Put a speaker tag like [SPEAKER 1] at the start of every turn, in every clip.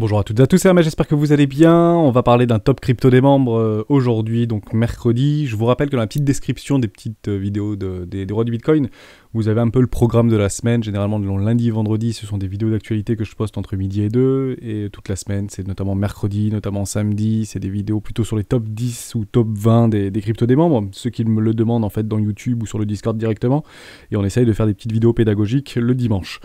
[SPEAKER 1] Bonjour à toutes et à tous, c'est Hermès, j'espère que vous allez bien. On va parler d'un top crypto des membres aujourd'hui, donc mercredi. Je vous rappelle que dans la petite description des petites vidéos des rois du Bitcoin, vous avez un peu le programme de la semaine. Généralement, le lundi et vendredi, ce sont des vidéos d'actualité que je poste entre midi et 2. Et toute la semaine, c'est notamment mercredi, notamment samedi. C'est des vidéos plutôt sur les top 10 ou top 20 des cryptos des membres. Ceux qui me le demandent en fait dans YouTube ou sur le Discord directement. Et on essaye de faire des petites vidéos pédagogiques le dimanche.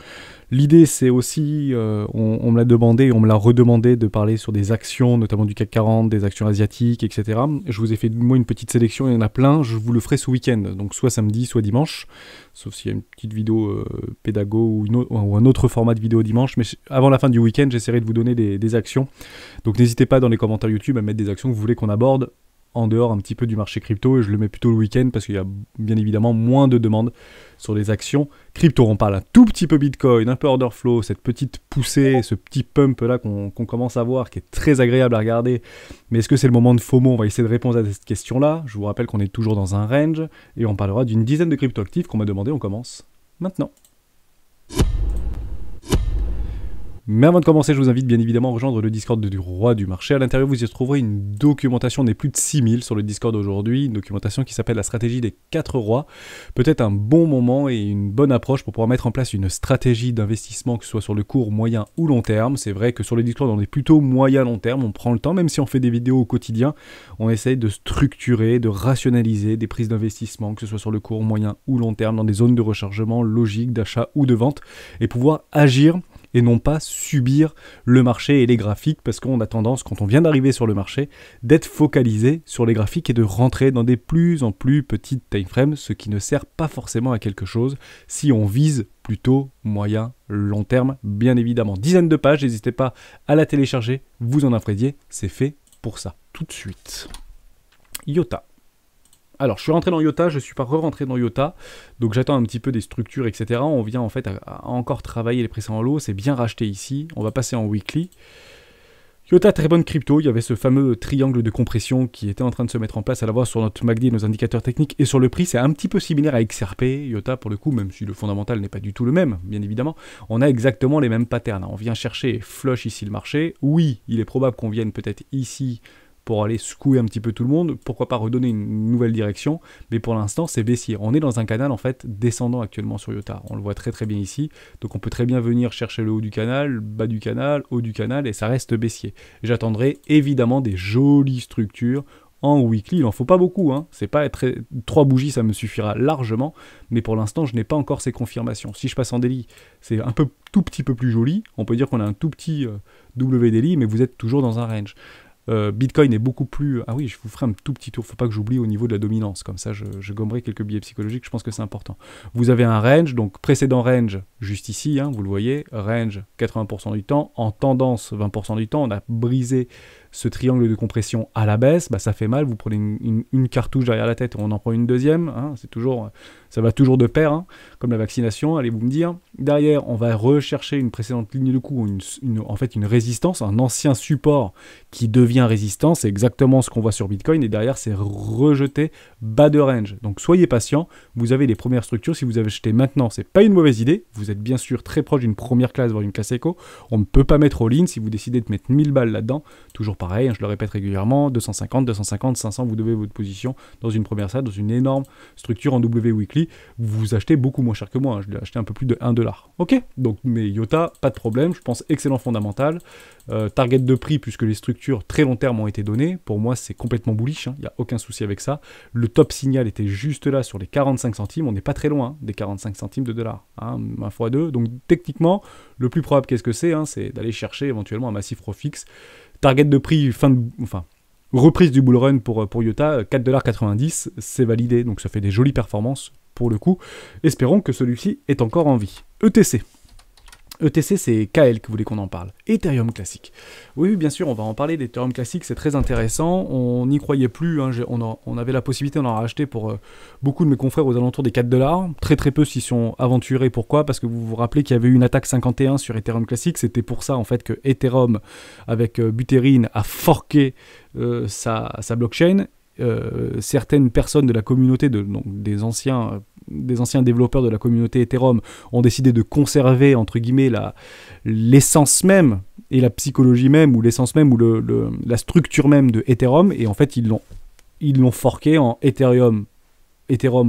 [SPEAKER 1] L'idée, c'est aussi, on me l'a demandé, on me l'a redemandé de parler sur des actions, notamment du CAC 40, des actions asiatiques, etc. Je vous ai fait, moi, une petite sélection, il y en a plein, je vous le ferai ce week-end, donc soit samedi, soit dimanche, sauf s'il y a une petite vidéo pédago ou un autre format de vidéo dimanche, mais avant la fin du week-end, j'essaierai de vous donner des actions. Donc n'hésitez pas dans les commentaires YouTube à mettre des actions que vous voulez qu'on aborde en dehors un petit peu du marché crypto, et je le mets plutôt le week-end parce qu'il y a bien évidemment moins de demandes sur les actions crypto. On parle un tout petit peu Bitcoin, un peu order flow, cette petite poussée, ce petit pump là qu'on commence à voir qui est très agréable à regarder. Mais est-ce que c'est le moment de FOMO? On va essayer de répondre à cette question là. Je vous rappelle qu'on est toujours dans un range et on parlera d'une dizaine de crypto actifs qu'on m'a demandé. On commence maintenant. Mais avant de commencer, je vous invite bien évidemment à rejoindre le Discord du roi du marché. À l'intérieur, vous y trouverez une documentation des plus de 6000 sur le Discord aujourd'hui, une documentation qui s'appelle la stratégie des 4 rois. Peut-être un bon moment et une bonne approche pour pouvoir mettre en place une stratégie d'investissement, que ce soit sur le court, moyen ou long terme. C'est vrai que sur le Discord, on est plutôt moyen-long terme, on prend le temps, même si on fait des vidéos au quotidien, on essaye de structurer, de rationaliser des prises d'investissement, que ce soit sur le court, moyen ou long terme, dans des zones de rechargement logiques, d'achat ou de vente, et pouvoir agir et non pas subir le marché et les graphiques, parce qu'on a tendance, quand on vient d'arriver sur le marché, d'être focalisé sur les graphiques et de rentrer dans des plus en plus petites time frames, ce qui ne sert pas forcément à quelque chose si on vise plutôt moyen, long terme, bien évidemment. Dizaines de pages, n'hésitez pas à la télécharger, vous en appréciez, c'est fait pour ça. Tout de suite. IOTA. Alors, je suis rentré dans IOTA, je ne suis pas re-rentré dans IOTA, donc j'attends un petit peu des structures, etc. On vient en fait à encore travailler les précédents lots, c'est bien racheté ici. On va passer en weekly. IOTA, très bonne crypto, il y avait ce fameux triangle de compression qui était en train de se mettre en place à la fois sur notre MACD, nos indicateurs techniques, et sur le prix. C'est un petit peu similaire à XRP, IOTA pour le coup, même si le fondamental n'est pas du tout le même, bien évidemment. On a exactement les mêmes patterns. On vient chercher flush ici le marché. Oui, il est probable qu'on vienne peut-être ici pour aller secouer un petit peu tout le monde, pourquoi pas redonner une nouvelle direction, mais pour l'instant c'est baissier. On est dans un canal en fait descendant actuellement sur IOTA, on le voit très très bien ici, donc on peut très bien venir chercher le haut du canal, bas du canal, haut du canal, et ça reste baissier. J'attendrai évidemment des jolies structures en weekly, il n'en faut pas beaucoup, hein. C'est pas 3 bougies, ça me suffira largement, mais pour l'instant je n'ai pas encore ces confirmations. Si je passe en daily, c'est un peu tout petit peu plus joli, on peut dire qu'on a un tout petit W daily, mais vous êtes toujours dans un range. Bitcoin est beaucoup plus... Ah oui, je vous ferai un tout petit tour, faut pas que j'oublie au niveau de la dominance, comme ça je gommerai quelques biais psychologiques, je pense que c'est important. Vous avez un range, donc précédent range, juste ici, hein, vous le voyez, range 80% du temps, en tendance 20% du temps, on a brisé ce triangle de compression à la baisse, bah ça fait mal, vous prenez une cartouche derrière la tête et on en prend une deuxième, hein, c'est toujours, ça va toujours de pair, hein, comme la vaccination, allez vous me dire. Derrière, on va rechercher une précédente ligne de coup, en fait une résistance, un ancien support qui devient résistance, c'est exactement ce qu'on voit sur Bitcoin, et derrière c'est rejeté bas de range. Donc soyez patient, vous avez les premières structures, si vous avez acheté maintenant, c'est pas une mauvaise idée, vous êtes bien sûr très proche d'une première classe, voire d'une classe éco, on ne peut pas mettre all-in, si vous décidez de mettre 1000 balles là-dedans, toujours pareil, hein, je le répète régulièrement, 250, 250, 500, vous devez votre position dans une première salle, dans une énorme structure en W weekly, vous achetez beaucoup moins cher que moi, hein, je l'ai acheté un peu plus de 1$. Ok, donc mais IOTA, pas de problème, je pense excellent fondamental, target de prix puisque les structures très long terme ont été données, pour moi c'est complètement bullish, il n'y a aucun souci avec ça, le top signal était juste là sur les 45 centimes, on n'est pas très loin hein, des 45 centimes de dollars, hein, 1 x 2, donc techniquement, le plus probable qu'est-ce que c'est, hein, c'est d'aller chercher éventuellement un massif fixe. Target de prix, reprise du bull run pour IOTA, 4,90$, c'est validé, donc ça fait des jolies performances pour le coup. Espérons que celui-ci est encore en vie. ETC. ETC, c'est KL que vous voulez qu'on en parle. Ethereum classique. Oui, bien sûr, on va en parler d'Ethereum classique, c'est très intéressant. On n'y croyait plus, hein, on avait la possibilité d'en racheter pour beaucoup de mes confrères aux alentours des 4$. Très très peu s'y sont aventurés. Pourquoi? Parce que vous vous rappelez qu'il y avait eu une attaque 51 sur Ethereum classique. C'était pour ça en fait que Ethereum, avec Buterin, a forqué sa blockchain. Certaines personnes de la communauté, donc des anciens développeurs de la communauté Ethereum ont décidé de conserver entre guillemets l'essence même et la psychologie même, ou l'essence même, ou la structure même de Ethereum, et en fait ils l'ont forqué en Ethereum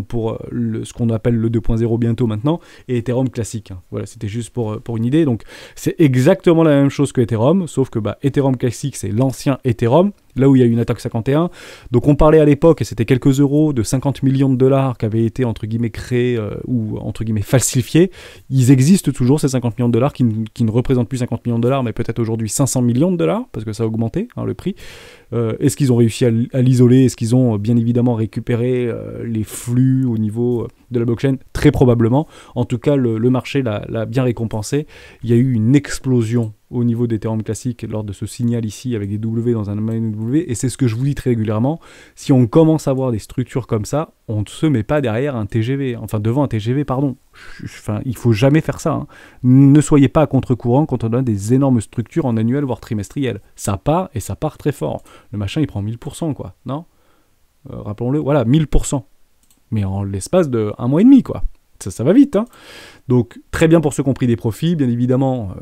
[SPEAKER 1] pour ce qu'on appelle le 2.0 bientôt maintenant, et Ethereum classique. Hein. Voilà, c'était juste pour une idée. Donc c'est exactement la même chose que Ethereum, sauf que Ethereum classique, c'est l'ancien Ethereum, là où il y a eu une attaque 51. Donc on parlait à l'époque, et c'était quelques euros, de 50 millions de dollars qui avaient été entre guillemets créés ou entre guillemets falsifiés. Ils existent toujours, ces 50 millions de dollars, qui ne représentent plus 50 millions de dollars, mais peut-être aujourd'hui 500 millions de dollars, parce que ça a augmenté, hein, le prix. Est-ce qu'ils ont réussi à l'isoler? Est-ce qu'ils ont bien évidemment récupéré les flux au niveau de la blockchain? Très probablement. En tout cas, le marché l'a bien récompensé. Il y a eu une explosion au niveau d'Ethereum classique lors de ce signal ici avec des W dans un W, et c'est ce que je vous dis très régulièrement. Si on commence à voir des structures comme ça, on ne se met pas derrière un TGV, enfin devant un TGV, pardon. Enfin, il faut jamais faire ça. Hein. Ne soyez pas à contre-courant quand on a des énormes structures en annuel, voire trimestriel. Ça part, et ça part très fort. Le machin, il prend 1000%, quoi, non rappelons-le, voilà, 1000%. Mais en l'espace de 1 mois et demi, quoi. Ça va vite, hein. Donc très bien pour ceux qui ont pris des profits, bien évidemment,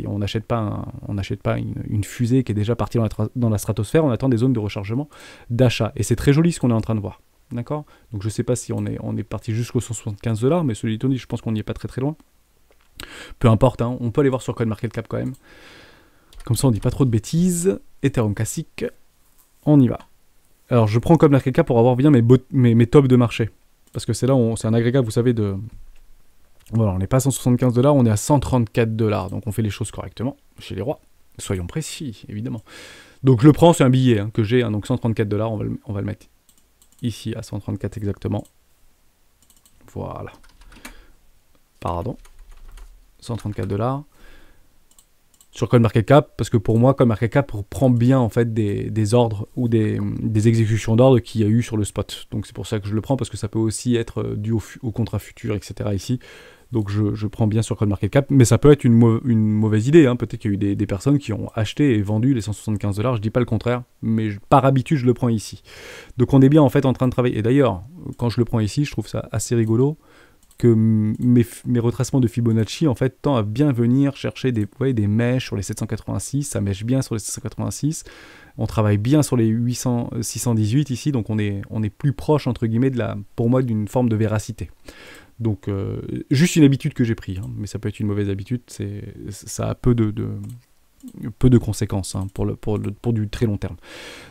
[SPEAKER 1] on n'achète pas une fusée qui est déjà partie dans la stratosphère, on attend des zones de rechargement d'achat. Et c'est très joli ce qu'on est en train de voir, d'accord? Donc je ne sais pas si on est parti jusqu'aux 175 $, mais celui de je pense qu'on n'y est pas très très loin. Peu importe, hein, on peut aller voir sur CoinMarketCap quand même. Comme ça on dit pas trop de bêtises. Ethereum classique, on y va. Alors je prends CoinMarketCap pour avoir bien mes tops de marché. Parce que c'est un agrégat, vous savez, de... Voilà, on n'est pas à 175 $, on est à 134 $. Donc on fait les choses correctement chez les rois. Soyons précis, évidemment. Donc je le prends, c'est un billet hein, que j'ai, hein, donc 134 $, on va le mettre ici à 134 exactement. Voilà. Pardon. 134 $. Sur CoinMarketCap, parce que pour moi, CoinMarketCap prend bien en fait des ordres ou des exécutions d'ordres qu'il y a eu sur le spot. Donc c'est pour ça que je le prends, parce que ça peut aussi être dû au contrat futur, etc. ici. Donc je prends bien sur CoinMarketCap, mais ça peut être une mauvaise idée. Hein. Peut-être qu'il y a eu des personnes qui ont acheté et vendu les 175 $, je dis pas le contraire, mais par habitude je le prends ici. Donc on est bien en fait en train de travailler. Et d'ailleurs, quand je le prends ici, je trouve ça assez rigolo, que mes retracements de Fibonacci en fait tendent à bien venir chercher des mèches sur les 786, ça mèche bien sur les 786, on travaille bien sur les 618 ici, donc on est plus proche entre guillemets pour moi d'une forme de véracité. Donc juste une habitude que j'ai pris, hein, mais ça peut être une mauvaise habitude, ça a peu de conséquences hein, pour du très long terme.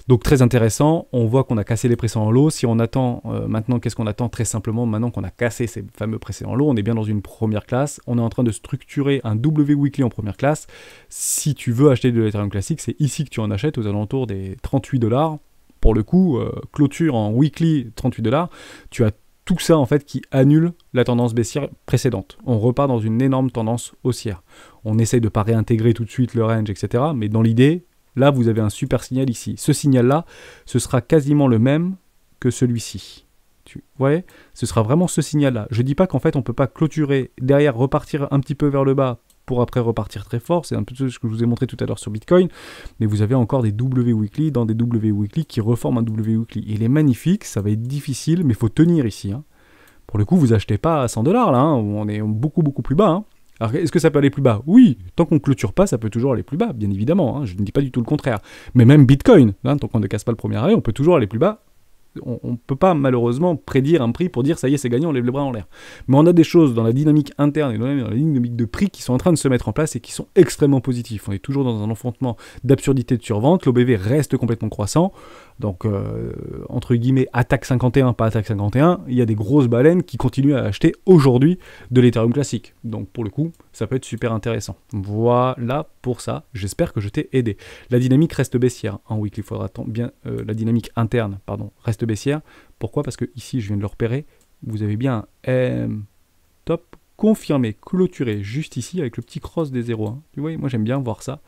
[SPEAKER 1] Donc très intéressant, on voit qu'on a cassé les précédents lots. Si on attend maintenant, qu'est-ce qu'on attend? Très simplement, maintenant qu'on a cassé ces fameux précédents lots, on est bien dans une première classe, on est en train de structurer un W weekly en première classe. Si tu veux acheter de l'Ethereum classique, c'est ici que tu en achètes, aux alentours des 38 $. Pour le coup, clôture en weekly 38 $, tu as tout ça en fait qui annule la tendance baissière précédente. On repart dans une énorme tendance haussière. On essaye de ne pas réintégrer tout de suite le range, etc. Mais dans l'idée, là vous avez un super signal ici. Ce signal-là, ce sera quasiment le même que celui-ci. Tu voyez, ce sera vraiment ce signal-là. Je ne dis pas qu'en fait on ne peut pas clôturer, derrière repartir un petit peu vers le bas, pour après repartir très fort, c'est un peu ce que je vous ai montré tout à l'heure sur Bitcoin, mais vous avez encore des W weekly dans des W weekly qui reforment un W weekly. Il est magnifique, ça va être difficile, mais il faut tenir ici. Hein. Pour le coup, vous achetez pas à 100 $ là, hein, on est beaucoup plus bas. Hein. Alors est-ce que ça peut aller plus bas? Oui, tant qu'on ne clôture pas, ça peut toujours aller plus bas, bien évidemment, hein, je ne dis pas du tout le contraire. Mais même Bitcoin, hein, tant qu'on ne casse pas le premier arrêt, on peut toujours aller plus bas. On ne peut pas malheureusement prédire un prix pour dire ça y est c'est gagné, on lève les bras en l'air. Mais on a des choses dans la dynamique interne et dans la dynamique de prix qui sont en train de se mettre en place et qui sont extrêmement positifs. On est toujours dans un enfantement d'absurdité de survente, l'OBV reste complètement croissant, donc entre guillemets attaque 51, pas attaque 51, il y a des grosses baleines qui continuent à acheter aujourd'hui de l'Ethereum classique. Donc pour le coup, ça peut être super intéressant. Voilà pour ça, j'espère que je t'ai aidé. La dynamique reste baissière en weekly, il faudra bien la dynamique interne, reste baissière. Pourquoi? Parce que ici, je viens de le repérer, vous avez bien un top confirmé, clôturé juste ici avec le petit cross des 0,1. Tu vois, moi j'aime bien voir ça.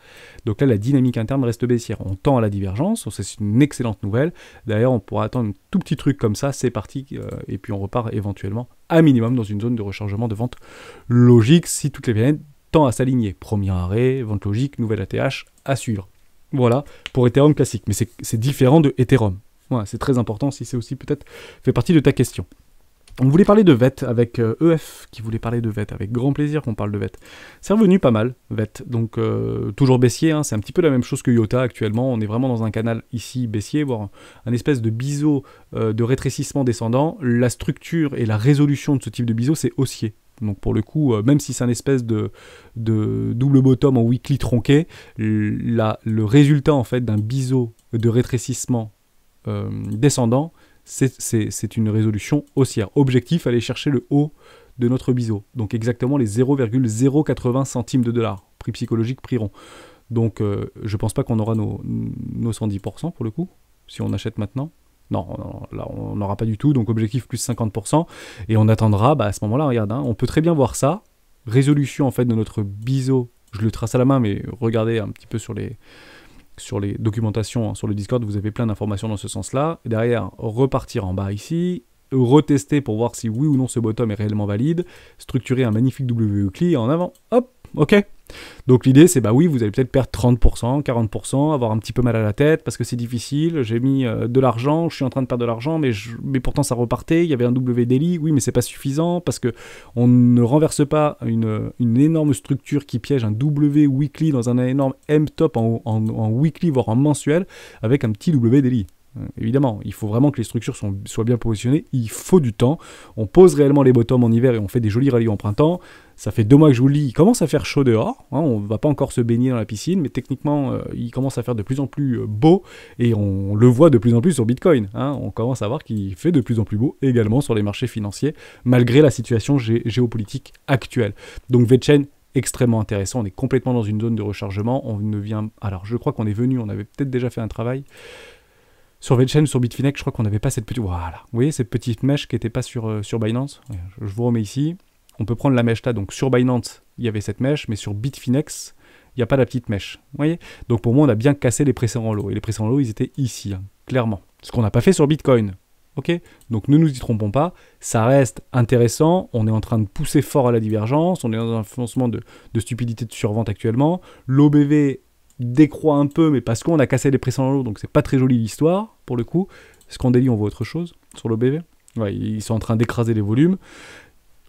[SPEAKER 1] Donc là, la dynamique interne reste baissière. On tend à la divergence, c'est une excellente nouvelle. D'ailleurs, on pourra attendre un tout petit truc comme ça, c'est parti, et puis on repart éventuellement à minimum dans une zone de rechargement de vente logique si toutes les planètes tendent à s'aligner. Premier arrêt, vente logique, nouvelle ATH à suivre. Voilà pour Ethereum classique, mais c'est différent de Ethereum. Voilà, c'est très important si c'est aussi peut-être fait partie de ta question. On voulait parler de VET avec EF qui voulait parler de VET, avec grand plaisir qu'on parle de VET. C'est revenu pas mal, VET, donc toujours baissier, hein, c'est un petit peu la même chose que IOTA actuellement, on est vraiment dans un canal ici baissier, voire un espèce de biseau de rétrécissement descendant. La structure et la résolution de ce type de biseau, c'est haussier. Donc pour le coup, même si c'est un espèce de double bottom en weekly tronqué, le résultat en fait d'un biseau de rétrécissement descendant, c'est une résolution haussière. Objectif, aller chercher le haut de notre biseau. Donc exactement les 0,080 centimes de dollar. Prix psychologique, prix rond. Donc je pense pas qu'on aura nos 110% pour le coup, si on achète maintenant. Non, là on n'aura pas du tout. Donc objectif plus 50%. Et on attendra, à ce moment-là, regarde, hein, on peut très bien voir ça. Résolution en fait de notre biseau. Je le trace à la main, mais regardez un petit peu sur les documentations, hein, sur le Discord, vous avez plein d'informations dans ce sens-là. Et derrière, repartir en bas ici, retester pour voir si oui ou non ce bottom est réellement valide, structurer un magnifique W weekly et en avant, hop, ok. Donc l'idée c'est, oui, vous allez peut-être perdre 30%, 40%, avoir un petit peu mal à la tête parce que c'est difficile, j'ai mis de l'argent, je suis en train de perdre de l'argent, mais pourtant ça repartait, il y avait un W daily, oui mais c'est pas suffisant parce que on ne renverse pas une énorme structure qui piège un W weekly dans un énorme M top en weekly voire en mensuel avec un petit W daily. Évidemment, il faut vraiment que les structures soient bien positionnées, il faut du temps, on pose réellement les bottoms en hiver et on fait des jolis rallyes en printemps. Ça fait 2 mois que je vous le dis, il commence à faire chaud dehors, hein, on ne va pas encore se baigner dans la piscine, mais techniquement il commence à faire de plus en plus beau et on le voit de plus en plus sur Bitcoin, hein, on commence à voir qu'il fait de plus en plus beau également sur les marchés financiers, malgré la situation géopolitique actuelle. Donc VeChain, extrêmement intéressant, on est complètement dans une zone de rechargement, on ne vient... Alors je crois qu'on est venu, on avait peut-être déjà fait un travail... Sur VeChain, sur Bitfinex, je crois qu'on n'avait pas cette petite... Voilà, vous voyez cette petite mèche qui n'était pas sur Binance. Je vous remets ici. On peut prendre la mèche là. Donc sur Binance, il y avait cette mèche, mais sur Bitfinex, il n'y a pas la petite mèche. Vous voyez? Donc pour moi, on a bien cassé les précédents lots. Et les précédents lots, ils étaient ici, hein, clairement. Ce qu'on n'a pas fait sur Bitcoin. Ok? Donc ne nous y trompons pas. Ça reste intéressant. On est en train de pousser fort à la divergence. On est dans un financement de stupidité de survente actuellement. L'OBV décroît un peu, mais parce qu'on a cassé les précédents lots, donc c'est pas très joli l'histoire, pour le coup. Scandélie, on voit autre chose sur l'OBV. Ouais, ils sont en train d'écraser les volumes.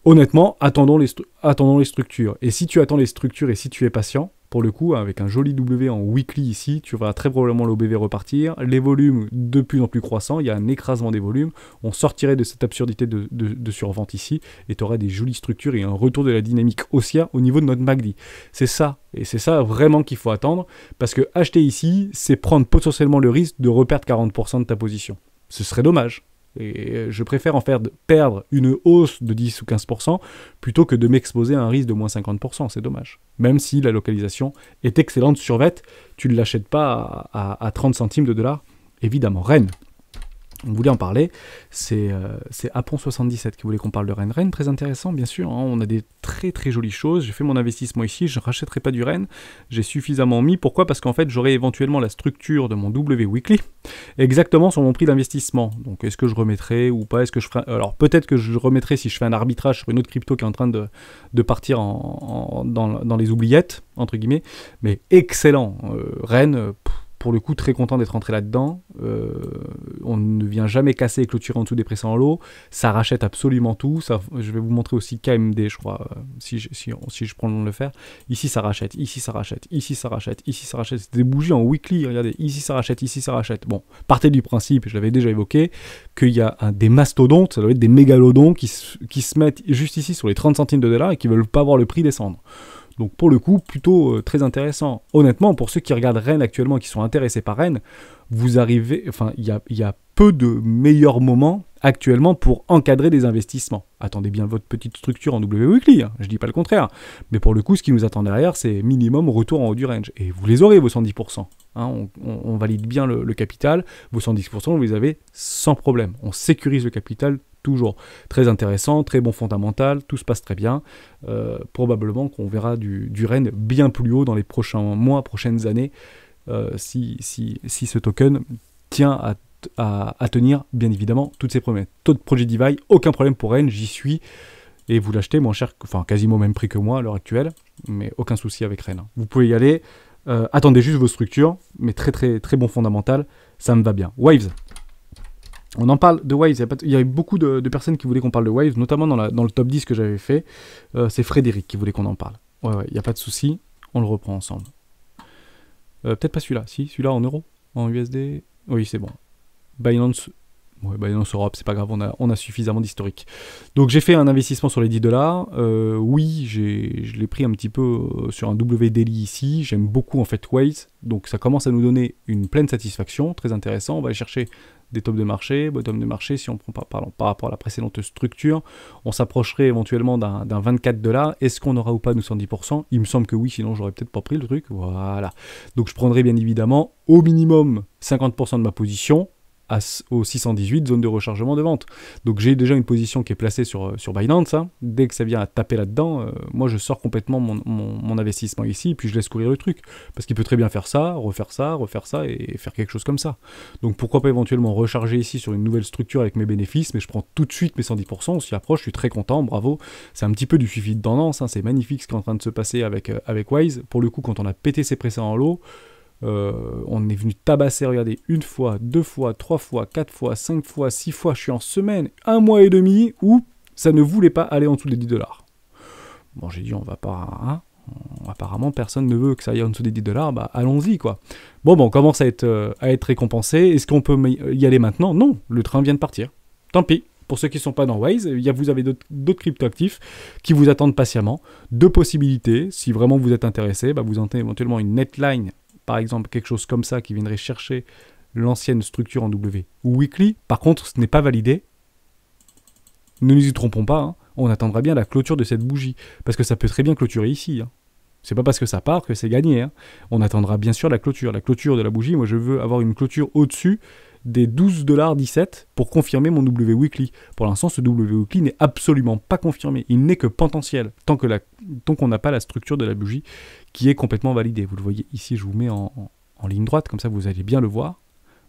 [SPEAKER 1] Honnêtement, attendons les structures. Et si tu attends les structures et si tu es patient, pour le coup, avec un joli W en weekly ici, tu vas très probablement l'OBV repartir. Les volumes de plus en plus croissants, il y a un écrasement des volumes. On sortirait de cette absurdité de survente ici et tu aurais des jolies structures et un retour de la dynamique haussière au niveau de notre MACD. C'est ça, et c'est ça vraiment qu'il faut attendre, parce que acheter ici, c'est prendre potentiellement le risque de reperdre 40% de ta position. Ce serait dommage. Et je préfère perdre une hausse de 10 ou 15% plutôt que de m'exposer à un risque de moins 50%, c'est dommage. Même si la localisation est excellente sur VET, tu ne l'achètes pas à 30 centimes de dollars, évidemment. Rennes, on voulait en parler, c'est Apon77 qui voulait qu'on parle de Rennes. Rennes, très intéressant, bien sûr, hein, on a des très très jolies choses, j'ai fait mon investissement ici, je ne rachèterai pas du Rennes, j'ai suffisamment mis, pourquoi? Parce qu'en fait, j'aurai éventuellement la structure de mon W Weekly, exactement sur mon prix d'investissement. Donc, est-ce que je remettrai ou pas? Est-ce que je ferai... Alors, peut-être que je remettrai si je fais un arbitrage sur une autre crypto qui est en train de partir dans les oubliettes, entre guillemets, mais excellent, Rennes... Pour le coup, très content d'être entré là-dedans. On ne vient jamais casser et clôturer en dessous des précédents lots. Ça rachète absolument tout. Ça, je vais vous montrer aussi KMD, je crois, si je prends le temps de le faire. Ici, ça rachète. Ici, ça rachète. Ici, ça rachète. Ici, ça rachète. C'est des bougies en weekly. Regardez. Ici, ça rachète. Ici, ça rachète. Bon, partez du principe, je l'avais déjà évoqué, qu'il y a des mastodontes, ça doit être des mégalodons qui se mettent juste ici sur les 30 centimes de dollars et qui ne veulent pas voir le prix descendre. Donc pour le coup, plutôt très intéressant. Honnêtement, pour ceux qui regardent Rennes actuellement et qui sont intéressés par Rennes, vous arrivez, enfin, il y a peu de meilleurs moments actuellement pour encadrer des investissements. Attendez bien votre petite structure en W Weekly, hein, je dis pas le contraire. Mais pour le coup, ce qui nous attend derrière, c'est minimum retour en haut du range. Et vous les aurez, vos 110%. Hein, on valide bien le capital. Vos 110%, vous les avez sans problème. On sécurise le capital toujours. Très intéressant, très bon fondamental, tout se passe très bien. Probablement qu'on verra du Rennes bien plus haut dans les prochains mois, prochaines années, si ce token tient à tenir, bien évidemment, toutes ces promesses. Taux de Project Divide, aucun problème pour Rennes, j'y suis. Et vous l'achetez moins cher, enfin quasiment au même prix que moi à l'heure actuelle, mais aucun souci avec Rennes. Vous pouvez y aller, attendez juste vos structures, mais très très très bon fondamental, ça me va bien. Waves. On en parle de Waves, il y a eu beaucoup de personnes qui voulaient qu'on parle de Waves, notamment dans le top 10 que j'avais fait. C'est Frédéric qui voulait qu'on en parle. Ouais, il n'y a pas de souci, on le reprend ensemble. Peut-être pas celui-là, si, celui-là en euros, en USD. Oui, c'est bon. Binance, ouais, Binance Europe, c'est pas grave, on a suffisamment d'historique. Donc j'ai fait un investissement sur les 10 $. Oui, je l'ai pris un petit peu sur un W-Daily ici. J'aime beaucoup en fait Waves, donc ça commence à nous donner une pleine satisfaction, très intéressant. On va aller chercher des tops de marché, bottom de marché, si on prend par rapport à la précédente structure, on s'approcherait éventuellement d'un 24 $. Est-ce qu'on aura ou pas nous 110%? Il me semble que oui, sinon j'aurais peut-être pas pris le truc. Voilà. Donc je prendrai bien évidemment au minimum 50% de ma position au 618, zone de rechargement de vente. Donc j'ai déjà une position qui est placée sur Binance. Hein. Dès que ça vient à taper là-dedans, moi je sors complètement mon investissement ici, puis je laisse courir le truc. Parce qu'il peut très bien faire ça, refaire ça et faire quelque chose comme ça. Donc pourquoi pas éventuellement recharger ici sur une nouvelle structure avec mes bénéfices, mais je prends tout de suite mes 110%, on s'y approche, je suis très content, bravo. C'est un petit peu du suivi de tendance, hein. C'est magnifique ce qui est en train de se passer avec Wise. Pour le coup, quand on a pété ses précédents lots, on est venu tabasser, regardez, 1 fois, 2 fois, 3 fois, 4 fois, 5 fois, 6 fois, je suis en semaine, 1 mois et demi où ça ne voulait pas aller en dessous des 10 $. Bon, j'ai dit, on va pas, hein, apparemment personne ne veut que ça aille en dessous des 10 $, bah allons-y quoi. Bon, on commence à être récompensé, est-ce qu'on peut y aller maintenant? Non, le train vient de partir, tant pis. Pour ceux qui ne sont pas dans Waze, vous avez d'autres cryptoactifs qui vous attendent patiemment. 2 possibilités, si vraiment vous êtes intéressé, bah vous entendez éventuellement une netline, par exemple quelque chose comme ça qui viendrait chercher l'ancienne structure en W ou weekly. Par contre, ce n'est pas validé. Ne nous y trompons pas, hein. On attendra bien la clôture de cette bougie, parce que ça peut très bien clôturer ici. Hein. C'est pas parce que ça part que c'est gagné. Hein. On attendra bien sûr la clôture de la bougie. Moi, je veux avoir une clôture au-dessus des 12,17 $ pour confirmer mon W weekly. Pour l'instant, ce W weekly n'est absolument pas confirmé. Il n'est que potentiel, tant qu'on n'a pas la structure de la bougie qui est complètement validée. Vous le voyez ici, je vous mets en ligne droite, comme ça vous allez bien le voir.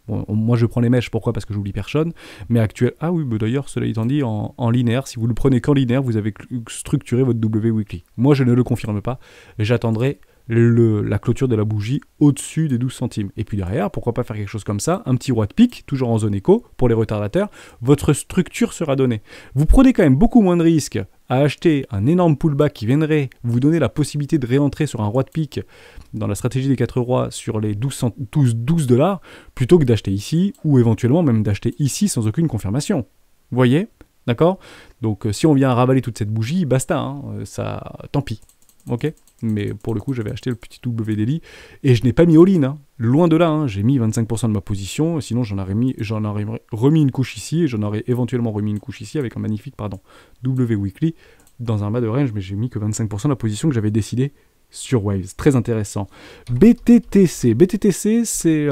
[SPEAKER 1] Bon, moi je prends les mèches, pourquoi? Parce que j'oublie personne. Mais ah oui, d'ailleurs, cela étant dit, en linéaire, si vous le prenez qu'en linéaire, vous avez structuré votre W weekly. Moi je ne le confirme pas, j'attendrai la clôture de la bougie au-dessus des 12 centimes. Et puis derrière, pourquoi pas faire quelque chose comme ça, un petit roi de pique, toujours en zone éco, pour les retardateurs, votre structure sera donnée. Vous prenez quand même beaucoup moins de risques à acheter un énorme pullback qui viendrait vous donner la possibilité de réentrer sur un roi de pique dans la stratégie des 4 rois sur les 12 $, plutôt que d'acheter ici, ou éventuellement même d'acheter ici sans aucune confirmation. Vous voyez? D'accord? Donc si on vient ravaler toute cette bougie, basta, hein, ça, tant pis. Ok? Mais pour le coup, j'avais acheté le petit W-Daily et je n'ai pas mis all-in. Hein. Loin de là, hein. J'ai mis 25% de ma position. Sinon, j'en aurais remis une couche ici et j'en aurais éventuellement remis une couche ici avec un magnifique W-Weekly dans un bas de range. Mais j'ai mis que 25% de la position que j'avais décidé sur Waves. Très intéressant. BTTC. BTTC, c'est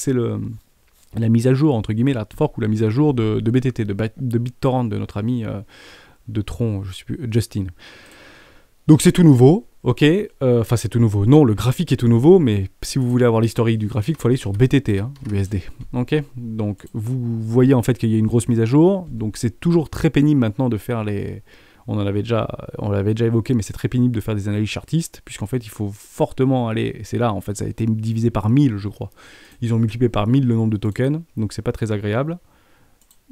[SPEAKER 1] la mise à jour, entre guillemets, la fork ou la mise à jour de BTT, de BitTorrent, de notre ami de Tron, je sais plus, Justin. Donc c'est tout nouveau, ok, enfin c'est tout nouveau, non, le graphique est tout nouveau, mais si vous voulez avoir l'historique du graphique, il faut aller sur BTT, hein, USD, ok. Donc vous voyez en fait qu'il y a une grosse mise à jour, donc c'est toujours très pénible maintenant de faire on l'avait déjà évoqué, mais c'est très pénible de faire des analyses chartistes, puisqu'en fait il faut fortement aller, c'est là en fait ça a été divisé par 1000 je crois, ils ont multiplié par 1000 le nombre de tokens, donc c'est pas très agréable.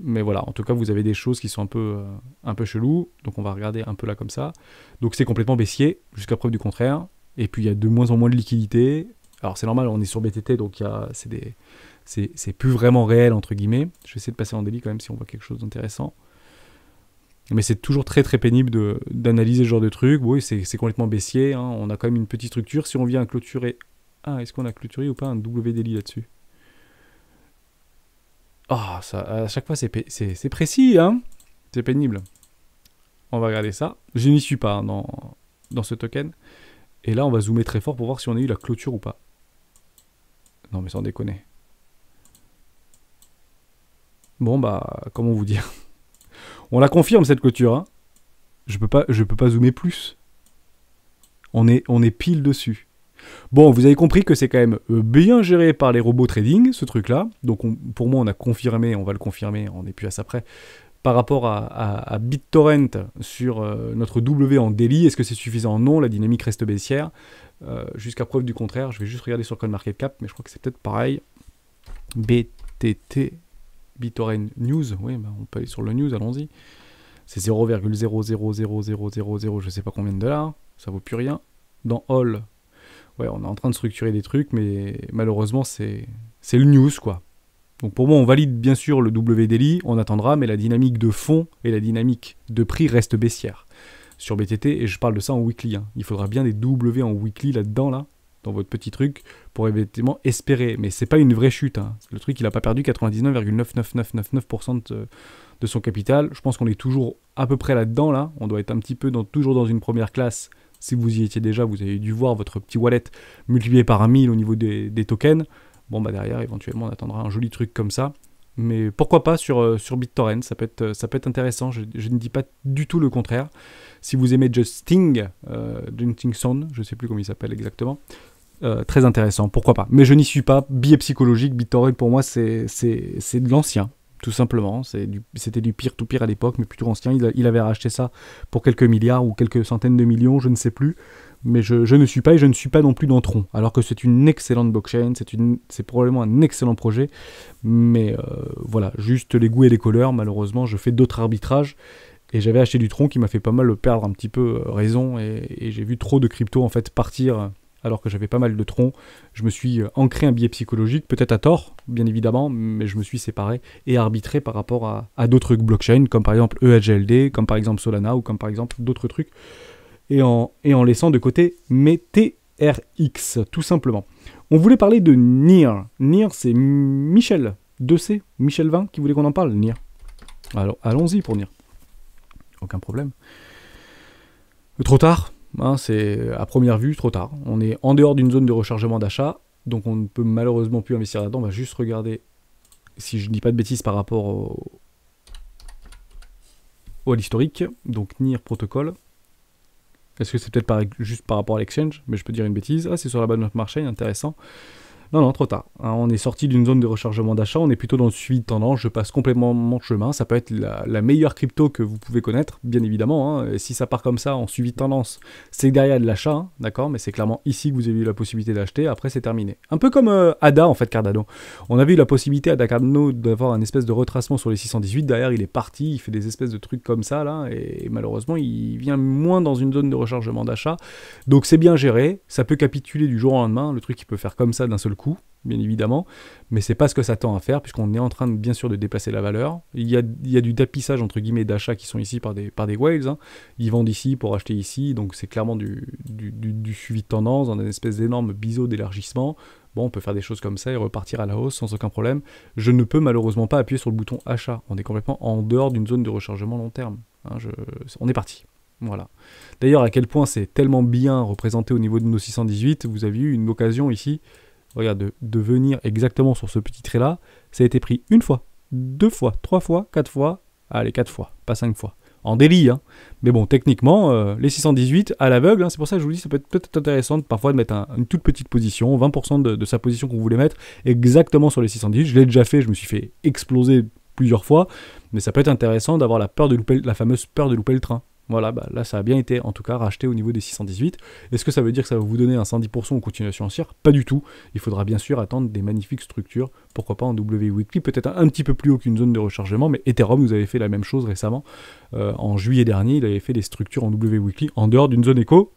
[SPEAKER 1] Mais voilà, en tout cas, vous avez des choses qui sont un peu cheloues. Donc, on va regarder un peu là comme ça. Donc, c'est complètement baissier, jusqu'à preuve du contraire. Et puis, il y a de moins en moins de liquidités. Alors, c'est normal, on est sur BTT, donc c'est plus vraiment réel, entre guillemets. Je vais essayer de passer en daily quand même si on voit quelque chose d'intéressant. Mais c'est toujours très très pénible d'analyser ce genre de truc. Oui, c'est complètement baissier. Hein. On a quand même une petite structure. Si on vient clôturer... Ah, est-ce qu'on a clôturé ou pas un W-Daily là-dessus? Ah, ça, à chaque fois, c'est précis, hein. C'est pénible. On va regarder ça. Je n'y suis pas hein, dans ce token. Et là, on va zoomer très fort pour voir si on a eu la clôture ou pas. Non, mais sans déconner. Bon, bah, comment vous dire? On la confirme, cette clôture, hein. Je peux pas zoomer plus. On est pile dessus. Bon, vous avez compris que c'est quand même bien géré par les robots trading, ce truc-là. Donc, pour moi, on a confirmé, on va le confirmer, on n'est plus à ça près. Par rapport à BitTorrent sur notre W en daily, est-ce que c'est suffisant? Non, la dynamique reste baissière. Jusqu'à preuve du contraire, je vais juste regarder sur CoinMarketCap, mais je crois que c'est peut-être pareil. BTT. BitTorrent News, oui, bah, on peut aller sur le news, allons-y. C'est 0,00000, je sais pas combien de dollars, ça vaut plus rien. Dans All, ouais, on est en train de structurer des trucs, mais malheureusement, c'est le news, quoi. Donc pour moi, on valide bien sûr le WDLI, on attendra, mais la dynamique de fond et la dynamique de prix reste baissière sur BTT, et je parle de ça en weekly. Hein. Il faudra bien des W en weekly là-dedans, là, dans votre petit truc, pour éventuellement espérer. Mais c'est pas une vraie chute. Hein. Le truc, il n'a pas perdu 99,99999% de son capital. Je pense qu'on est toujours à peu près là-dedans, là. On doit être un petit peu toujours dans une première classe. Si vous y étiez déjà, vous avez dû voir votre petit wallet multiplié par 1000 au niveau des tokens. Bon, bah derrière, éventuellement, on attendra un joli truc comme ça. Mais pourquoi pas sur BitTorrent, ça peut être intéressant, je ne dis pas du tout le contraire. Si vous aimez Justin Sound, je ne sais plus comment il s'appelle exactement, très intéressant, pourquoi pas. Mais je n'y suis pas, biais psychologique, BitTorrent pour moi c'est de l'ancien, tout simplement. C'était du peer-to-peer à l'époque, mais plutôt ancien. Il avait racheté ça pour quelques milliards ou quelques centaines de millions, je ne sais plus. Mais je ne suis pas, et je ne suis pas non plus dans Tron. Alors que c'est une excellente blockchain, c'est probablement un excellent projet. Mais voilà, juste les goûts et les couleurs, malheureusement, je fais d'autres arbitrages. Et j'avais acheté du Tron qui m'a fait pas mal perdre un petit peu raison. Et j'ai vu trop de crypto en fait partir alors que j'avais pas mal de Tron. Je me suis ancré un biais psychologique, peut-être à tort, bien évidemment, mais je me suis séparé et arbitré par rapport à d'autres blockchains, comme par exemple EHLD, comme par exemple Solana, ou comme par exemple d'autres trucs. Et en laissant de côté mes TRX, tout simplement. On voulait parler de NIR. NIR, c'est Michel, 2C, Michel 20, qui voulait qu'on en parle, NIR. Alors, allons-y pour NIR. Aucun problème. Trop tard, hein, c'est à première vue, trop tard. On est en dehors d'une zone de rechargement d'achat, donc on ne peut malheureusement plus investir là-dedans. On va juste regarder, si je ne dis pas de bêtises par rapport à l'historique. Donc NIR protocole. Est-ce que c'est peut-être juste par rapport à l'exchange? Mais je peux dire une bêtise. Ah, c'est sur la bonne marché, intéressant. Non, trop tard. Hein, on est sorti d'une zone de rechargement d'achat, on est plutôt dans le suivi de tendance, je passe complètement mon chemin. Ça peut être la meilleure crypto que vous pouvez connaître, bien évidemment. Hein. Et si ça part comme ça, en suivi de tendance, c'est derrière de l'achat, hein, d'accord? Mais c'est clairement ici que vous avez eu la possibilité d'acheter, après c'est terminé. Un peu comme ADA, en fait, Cardano. On avait eu la possibilité à Cardano d'avoir un espèce de retracement sur les 618, derrière il est parti, il fait des espèces de trucs comme ça, là, et malheureusement, il vient moins dans une zone de rechargement d'achat. Donc c'est bien géré, ça peut capituler du jour au lendemain, le truc il peut faire comme ça d'un seul coup, bien évidemment, mais c'est pas ce que ça tend à faire, puisqu'on est en train, bien sûr, de déplacer la valeur. Il y a du tapissage, entre guillemets, d'achats qui sont ici par des whales, hein. Ils vendent ici pour acheter ici, donc c'est clairement du suivi de tendance, dans une espèce d'énorme biseau d'élargissement. Bon, on peut faire des choses comme ça et repartir à la hausse sans aucun problème. Je ne peux malheureusement pas appuyer sur le bouton achat, on est complètement en dehors d'une zone de rechargement long terme. Hein, on est parti. Voilà. D'ailleurs, à quel point c'est tellement bien représenté au niveau de nos 618, vous avez eu une occasion ici, regarde, de venir exactement sur ce petit trait-là. Ça a été pris une fois, 2 fois, 3 fois, 4 fois, allez, 4 fois, pas 5 fois. En délit, hein. Mais bon, techniquement, les 618 à l'aveugle, hein, c'est pour ça que je vous dis, ça peut être peut-être intéressant parfois de mettre une toute petite position, 20% de sa position qu'on voulait mettre, exactement sur les 618. Je l'ai déjà fait, je me suis fait exploser plusieurs fois, mais ça peut être intéressant d'avoir la fameuse peur de louper le train. Voilà, bah là ça a bien été en tout cas racheté au niveau des 618. Est-ce que ça veut dire que ça va vous donner un 110% en continuation haussière? Pas du tout. Il faudra bien sûr attendre des magnifiques structures, pourquoi pas en W Weekly, peut-être un petit peu plus haut qu'une zone de rechargement, mais Ethereum nous avait fait la même chose récemment. En juillet dernier, il avait fait des structures en W Weekly en dehors d'une zone éco,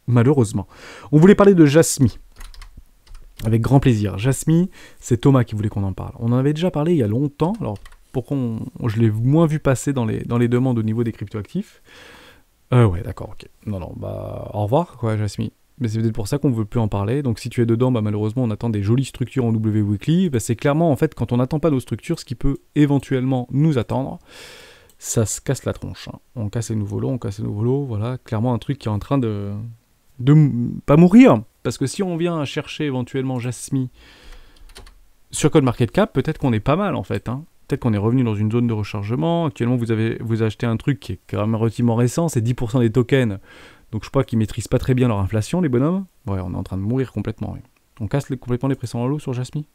[SPEAKER 1] malheureusement. On voulait parler de Jasmy. Avec grand plaisir. Jasmy, c'est Thomas qui voulait qu'on en parle. On en avait déjà parlé il y a longtemps, alors pourquoi je l'ai moins vu passer dans les demandes au niveau des cryptoactifs. Ouais, d'accord, ok. Non, bah, au revoir, quoi, Jasmy. Mais c'est peut-être pour ça qu'on ne veut plus en parler. Donc si tu es dedans, bah, malheureusement, on attend des jolies structures en W Weekly. Bah, c'est clairement, en fait, quand on n'attend pas nos structures, ce qui peut éventuellement nous attendre, ça se casse la tronche. Hein. On casse les nouveaux lots, voilà. Clairement, un truc qui est en train de pas mourir. Parce que si on vient chercher éventuellement Jasmy sur CoinMarketCap, peut-être qu'on est pas mal, en fait, hein. Peut-être qu'on est revenu dans une zone de rechargement. Actuellement, vous achetez un truc qui est quand même relativement récent, c'est 10% des tokens. Donc je crois qu'ils maîtrisent pas très bien leur inflation, les bonhommes. Ouais, on est en train de mourir complètement. Oui. On casse complètement les pressions en lot sur Jasmy.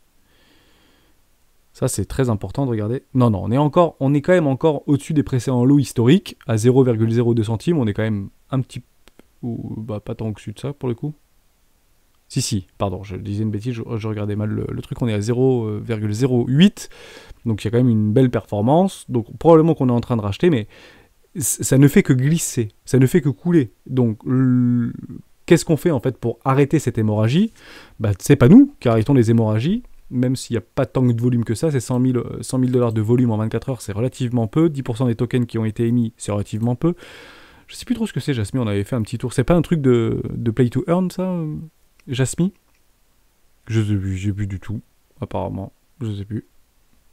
[SPEAKER 1] Ça, c'est très important de regarder. Non, on est quand même encore au-dessus des pressions en lot historiques, à 0,02 centimes. On est quand même un petit... Ou bah, pas tant au-dessus de ça, pour le coup. Si, pardon, je disais une bêtise, je regardais mal le truc, on est à 0,08, donc il y a quand même une belle performance, donc probablement qu'on est en train de racheter, mais ça ne fait que glisser, ça ne fait que couler. Donc qu'est-ce qu'on fait en fait pour arrêter cette hémorragie? Bah, c'est pas nous qui arrêtons les hémorragies, même s'il n'y a pas tant de volume que ça, c'est 100 000 $ de volume en 24 heures, c'est relativement peu, 10% des tokens qui ont été émis, c'est relativement peu. Je sais plus trop ce que c'est, Jasmy, on avait fait un petit tour, c'est pas un truc de play to earn ça, Jasmy? Je sais plus, j'ai plus du tout, apparemment, je sais plus.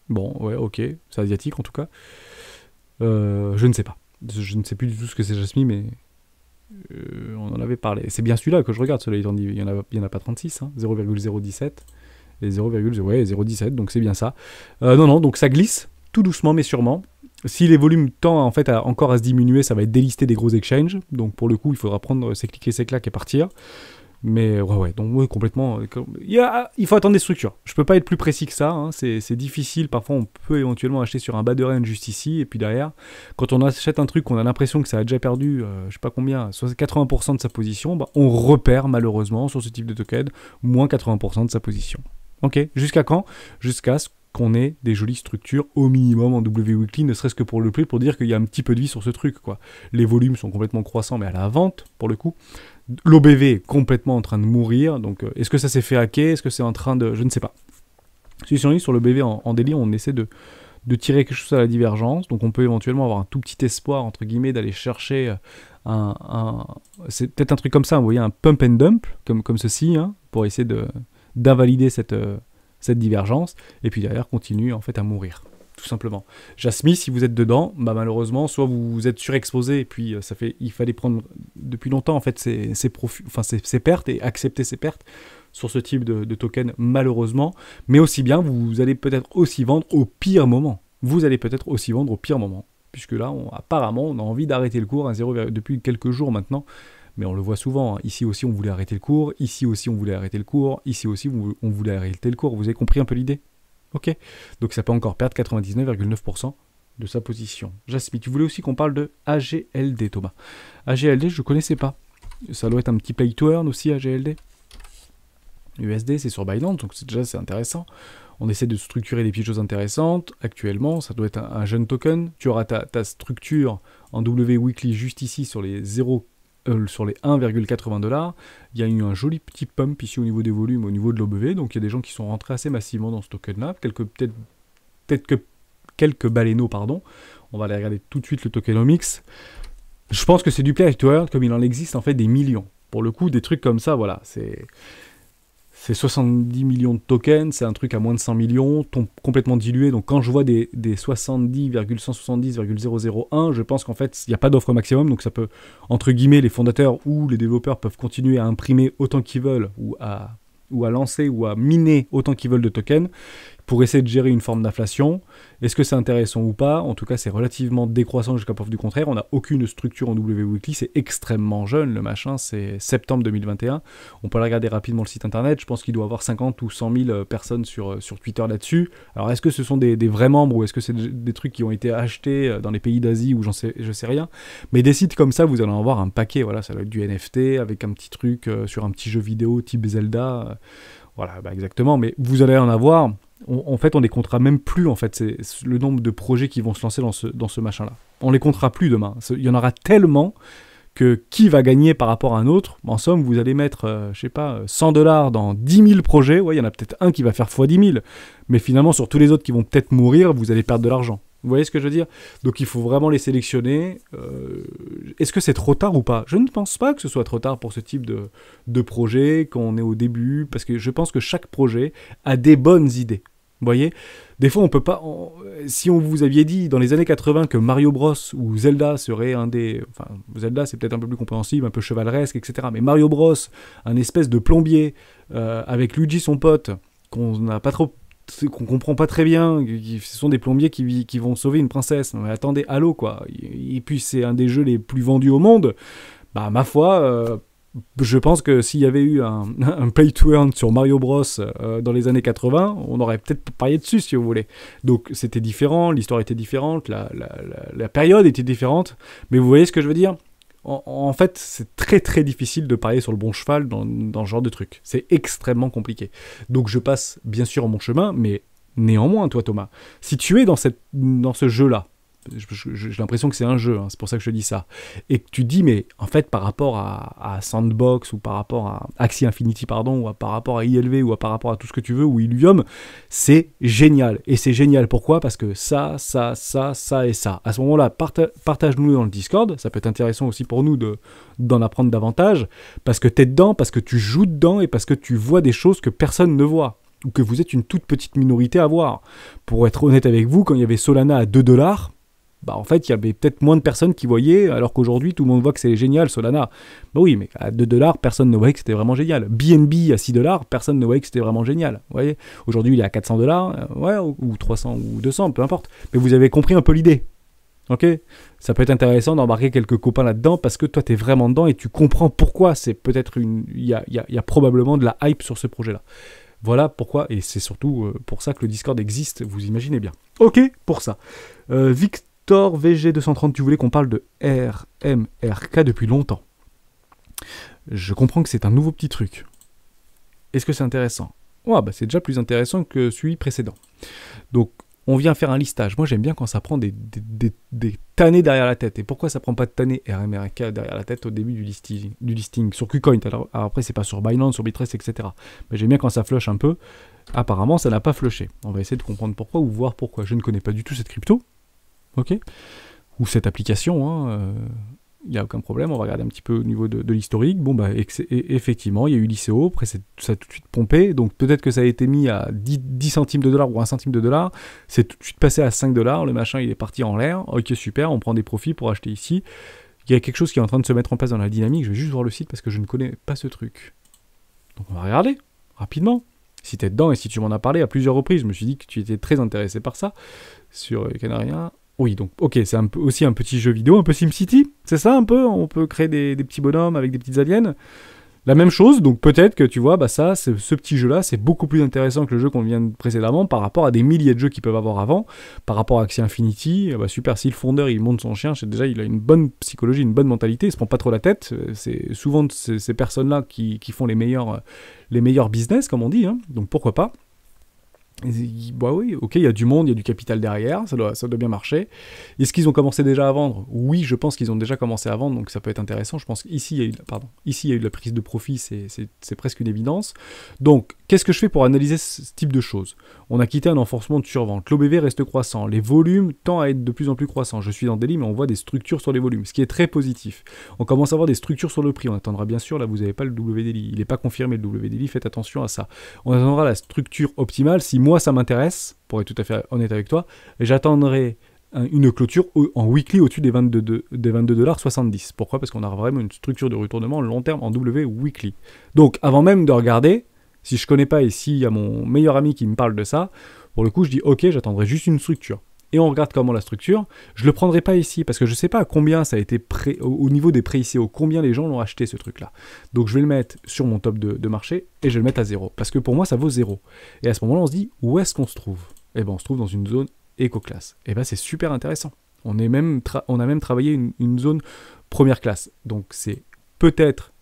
[SPEAKER 1] Bon, ouais, ok, c'est asiatique en tout cas. Je ne sais pas. Je ne sais plus du tout ce que c'est Jasmy, mais on en avait parlé. C'est bien celui-là que je regarde, celui-là, il y en a pas 36, hein, 0,017 et 0,017, donc c'est bien ça. Non, donc ça glisse, tout doucement mais sûrement. Si les volumes tendent en fait encore à se diminuer, ça va être délisté des gros exchanges, donc pour le coup, il faudra prendre ses clics et ses claques et partir. Mais ouais, donc ouais, complètement. Il faut attendre des structures. Je peux pas être plus précis que ça, hein, c'est difficile. Parfois, on peut éventuellement acheter sur un bas de range juste ici, et puis derrière, quand on achète un truc, on a l'impression que ça a déjà perdu, je sais pas combien, 80% de sa position, bah, on repère malheureusement sur ce type de token, moins 80% de sa position. Ok, jusqu'à quand? Jusqu'à ce qu'on ait des jolies structures au minimum en W Weekly, ne serait-ce que pour le prix, pour dire qu'il y a un petit peu de vie sur ce truc, quoi. Les volumes sont complètement croissants, mais à la vente, pour le coup. L'OBV est complètement en train de mourir, donc est-ce que ça s'est fait hacker? Est-ce que c'est en train de... Je ne sais pas. Sur le BV en daily, on essaie de tirer quelque chose à la divergence, donc on peut éventuellement avoir un tout petit espoir, entre guillemets, d'aller chercher c'est peut-être un truc comme ça, vous voyez, un pump and dump, comme ceci, hein, pour essayer d'invalider cette divergence, et puis derrière, continue en fait à mourir. Tout simplement. Jasmy, si vous êtes dedans, bah malheureusement, soit vous êtes surexposé, et puis il fallait prendre depuis longtemps en fait ses pertes et accepter ses pertes sur ce type de token, malheureusement. Mais aussi bien, vous allez peut-être aussi vendre au pire moment. Puisque là, apparemment, on a envie d'arrêter le cours à 0, depuis quelques jours maintenant. Mais on le voit souvent, hein. Ici aussi on voulait arrêter le cours, ici aussi on voulait arrêter le cours, ici aussi on voulait arrêter le cours. Vous avez compris un peu l'idée? Ok, donc ça peut encore perdre 99,9% de sa position. Jasmy, tu voulais aussi qu'on parle de AGLD, Thomas. AGLD, je ne connaissais pas. Ça doit être un petit play to earn aussi, AGLD. USD, c'est sur Binance, donc c'est intéressant. On essaie de structurer des petites choses intéressantes. Actuellement, ça doit être un jeune token. Tu auras ta structure en W Weekly juste ici sur les 1,80 $. Il y a eu un joli petit pump ici au niveau des volumes, au niveau de l'OBV, donc il y a des gens qui sont rentrés assez massivement dans ce token-là, peut-être que quelques baleineaux, pardon. On va aller regarder tout de suite le tokenomics. Je pense que c'est du play to earn comme il en existe en fait des millions. Pour le coup, des trucs comme ça, voilà, c'est 70 millions de tokens, c'est un truc à moins de 100 millions, complètement dilué. Donc quand je vois des 70,170,001, je pense qu'en fait, il n'y a pas d'offre maximum. Donc ça peut, entre guillemets, les fondateurs ou les développeurs peuvent continuer à imprimer autant qu'ils veulent, ou à lancer, ou à miner autant qu'ils veulent de tokens, pour essayer de gérer une forme d'inflation. Est-ce que c'est intéressant ou pas? En tout cas, c'est relativement décroissant jusqu'à preuve du contraire. On n'a aucune structure en W Weekly, c'est extrêmement jeune, le machin, c'est septembre 2021. On peut aller regarder rapidement le site internet, je pense qu'il doit avoir 50 ou 100 000 personnes sur Twitter là-dessus. Alors, est-ce que ce sont des vrais membres, ou est-ce que c'est des trucs qui ont été achetés dans les pays d'Asie, ou je sais rien. Mais des sites comme ça, vous allez en avoir un paquet, voilà, ça va être du NFT, avec un petit truc sur un petit jeu vidéo type Zelda, voilà, bah exactement, mais vous allez en avoir... En fait, on les comptera même plus, en fait, c'est le nombre de projets qui vont se lancer dans ce machin-là. On les comptera plus demain. Il y en aura tellement que qui va gagner par rapport à un autre? En somme, vous allez mettre, je sais pas, 100 $ dans 10 000 projets. Ouais, il y en a peut-être un qui va faire x 10 000. Mais finalement, sur tous les autres qui vont peut-être mourir, vous allez perdre de l'argent. Vous voyez ce que je veux dire? Donc il faut vraiment les sélectionner. Est-ce que c'est trop tard ou pas? Je ne pense pas que ce soit trop tard pour ce type de projet, quand on est au début, parce que je pense que chaque projet a des bonnes idées. Vous voyez? Des fois, on peut pas... si on vous aviez dit dans les années 80 que Mario Bros ou Zelda serait un des... Enfin, Zelda, c'est peut-être un peu plus compréhensible, un peu chevaleresque, etc. Mais Mario Bros, un espèce de plombier, avec Luigi, son pote, qu'on comprend pas très bien, ce sont des plombiers qui vont sauver une princesse. Mais attendez, allô, quoi. Et puis, c'est un des jeux les plus vendus au monde. Bah, ma foi... je pense que s'il y avait eu un play to earn sur Mario Bros dans les années 80, on aurait peut-être parié dessus, si vous voulez. Donc c'était différent, l'histoire était différente, la période était différente, mais vous voyez ce que je veux dire? En fait, c'est très très difficile de parier sur le bon cheval dans ce genre de truc. C'est extrêmement compliqué. Donc je passe bien sûr mon chemin, mais néanmoins, toi Thomas, si tu es dans ce jeu-là, j'ai l'impression que c'est un jeu, hein, c'est pour ça que je dis ça, et que tu dis, mais en fait, par rapport à Sandbox, ou par rapport à Axie Infinity, pardon, ou par rapport à ILV, ou par rapport à tout ce que tu veux, ou Illuvium, c'est génial. Et c'est génial, pourquoi? Parce que ça et ça. À ce moment-là, partage-nous dans le Discord, ça peut être intéressant aussi pour nous d'en apprendre davantage, parce que tu es dedans, parce que tu joues dedans, et parce que tu vois des choses que personne ne voit, ou que vous êtes une toute petite minorité à voir. Pour être honnête avec vous, quand il y avait Solana à 2$, bah en fait, il y avait peut-être moins de personnes qui voyaient, alors qu'aujourd'hui, tout le monde voit que c'est génial, Solana. Bah oui, mais à 2$, personne ne voyait que c'était vraiment génial. BNB à 6$, personne ne voyait que c'était vraiment génial. Vous voyez, aujourd'hui, il est à 400$, ouais, ou 300 ou 200, peu importe. Mais vous avez compris un peu l'idée. Ok, ça peut être intéressant d'embarquer quelques copains là-dedans parce que toi, tu es vraiment dedans et tu comprends pourquoi c'est peut-être il y a probablement de la hype sur ce projet-là. Voilà pourquoi, et c'est surtout pour ça que le Discord existe, vous imaginez bien. Ok, pour ça. Victor VG230, tu voulais qu'on parle de RMRK depuis longtemps. Je comprends que c'est un nouveau petit truc. Est-ce que c'est intéressant? Ouais, bah c'est déjà plus intéressant que celui précédent. Donc, on vient faire un listage. Moi, j'aime bien quand ça prend des tannées derrière la tête. Et pourquoi ça prend pas de tannées RMRK derrière la tête au début du listing sur KuCoin? Alors après, c'est pas sur Binance, sur Bitrest, etc. Mais j'aime bien quand ça flush un peu. Apparemment, ça n'a pas flushé. On va essayer de comprendre pourquoi ou voir pourquoi. Je ne connais pas du tout cette crypto. Ok, ou cette application, hein, il n'y a aucun problème, on va regarder un petit peu au niveau de l'historique. Bon, bah, effectivement, il y a eu l'ICO, après ça a tout de suite pompé, donc peut-être que ça a été mis à 10 centimes de dollars ou 1 centime de dollar, c'est tout de suite passé à 5$, le machin il est parti en l'air, ok super, on prend des profits pour acheter ici. Il y a quelque chose qui est en train de se mettre en place dans la dynamique, je vais juste voir le site parce que je ne connais pas ce truc. Donc on va regarder, rapidement. Si tu es dedans et si tu m'en as parlé à plusieurs reprises, je me suis dit que tu étais très intéressé par ça, sur Canarien. Oui, donc, ok, c'est aussi un petit jeu vidéo, un peu SimCity, c'est ça un peu? On peut créer des petits bonhommes avec des petites aliens. La même chose, donc peut-être que tu vois, bah ça, ce petit jeu-là, c'est beaucoup plus intéressant que le jeu qu'on vient de précédemment par rapport à des milliers de jeux qu'ils peuvent avoir avant, par rapport à Axie Infinity. Bah super, si le fondeur il monte son chien, déjà il a une bonne psychologie, une bonne mentalité, il se prend pas trop la tête. C'est souvent ces personnes-là qui font les meilleurs business, comme on dit, hein, donc pourquoi pas. Bah oui, ok, il y a du monde, il y a du capital derrière, ça doit bien marcher. Est-ce qu'ils ont commencé déjà à vendre? Oui, je pense qu'ils ont déjà commencé à vendre, donc ça peut être intéressant. Je pense qu'ici, il y a eu de la prise de profit, c'est presque une évidence. Donc, qu'est-ce que je fais pour analyser ce type de choses? On a quitté un renforcement de survente, l'OBV reste croissant, les volumes tendent à être de plus en plus croissants. Je suis dans Daily, mais on voit des structures sur les volumes, ce qui est très positif. On commence à avoir des structures sur le prix, on attendra bien sûr, là vous n'avez pas le WDaily, il n'est pas confirmé le WDaily, faites attention à ça. On attendra la structure optimale, si moi ça m'intéresse, pour être tout à fait honnête avec toi, j'attendrai une clôture en weekly au-dessus des 22,70$. Pourquoi? Parce qu'on a vraiment une structure de retournement long terme en W weekly. Donc avant même de regarder, si je connais pas et s'il y a mon meilleur ami qui me parle de ça, pour le coup je dis ok, j'attendrai juste une structure. Et on regarde comment la structure, je le prendrai pas ici, parce que je sais pas à combien ça a été au niveau des pré ICO, combien les gens l'ont acheté ce truc-là. Donc je vais le mettre sur mon top de marché, et je vais le mettre à 0, parce que pour moi ça vaut 0. Et à ce moment-là on se dit, où est-ce qu'on se trouve? Eh ben on se trouve dans une zone éco-classe. Et ben c'est super intéressant. On a même travaillé une zone première classe. Donc c'est peut-être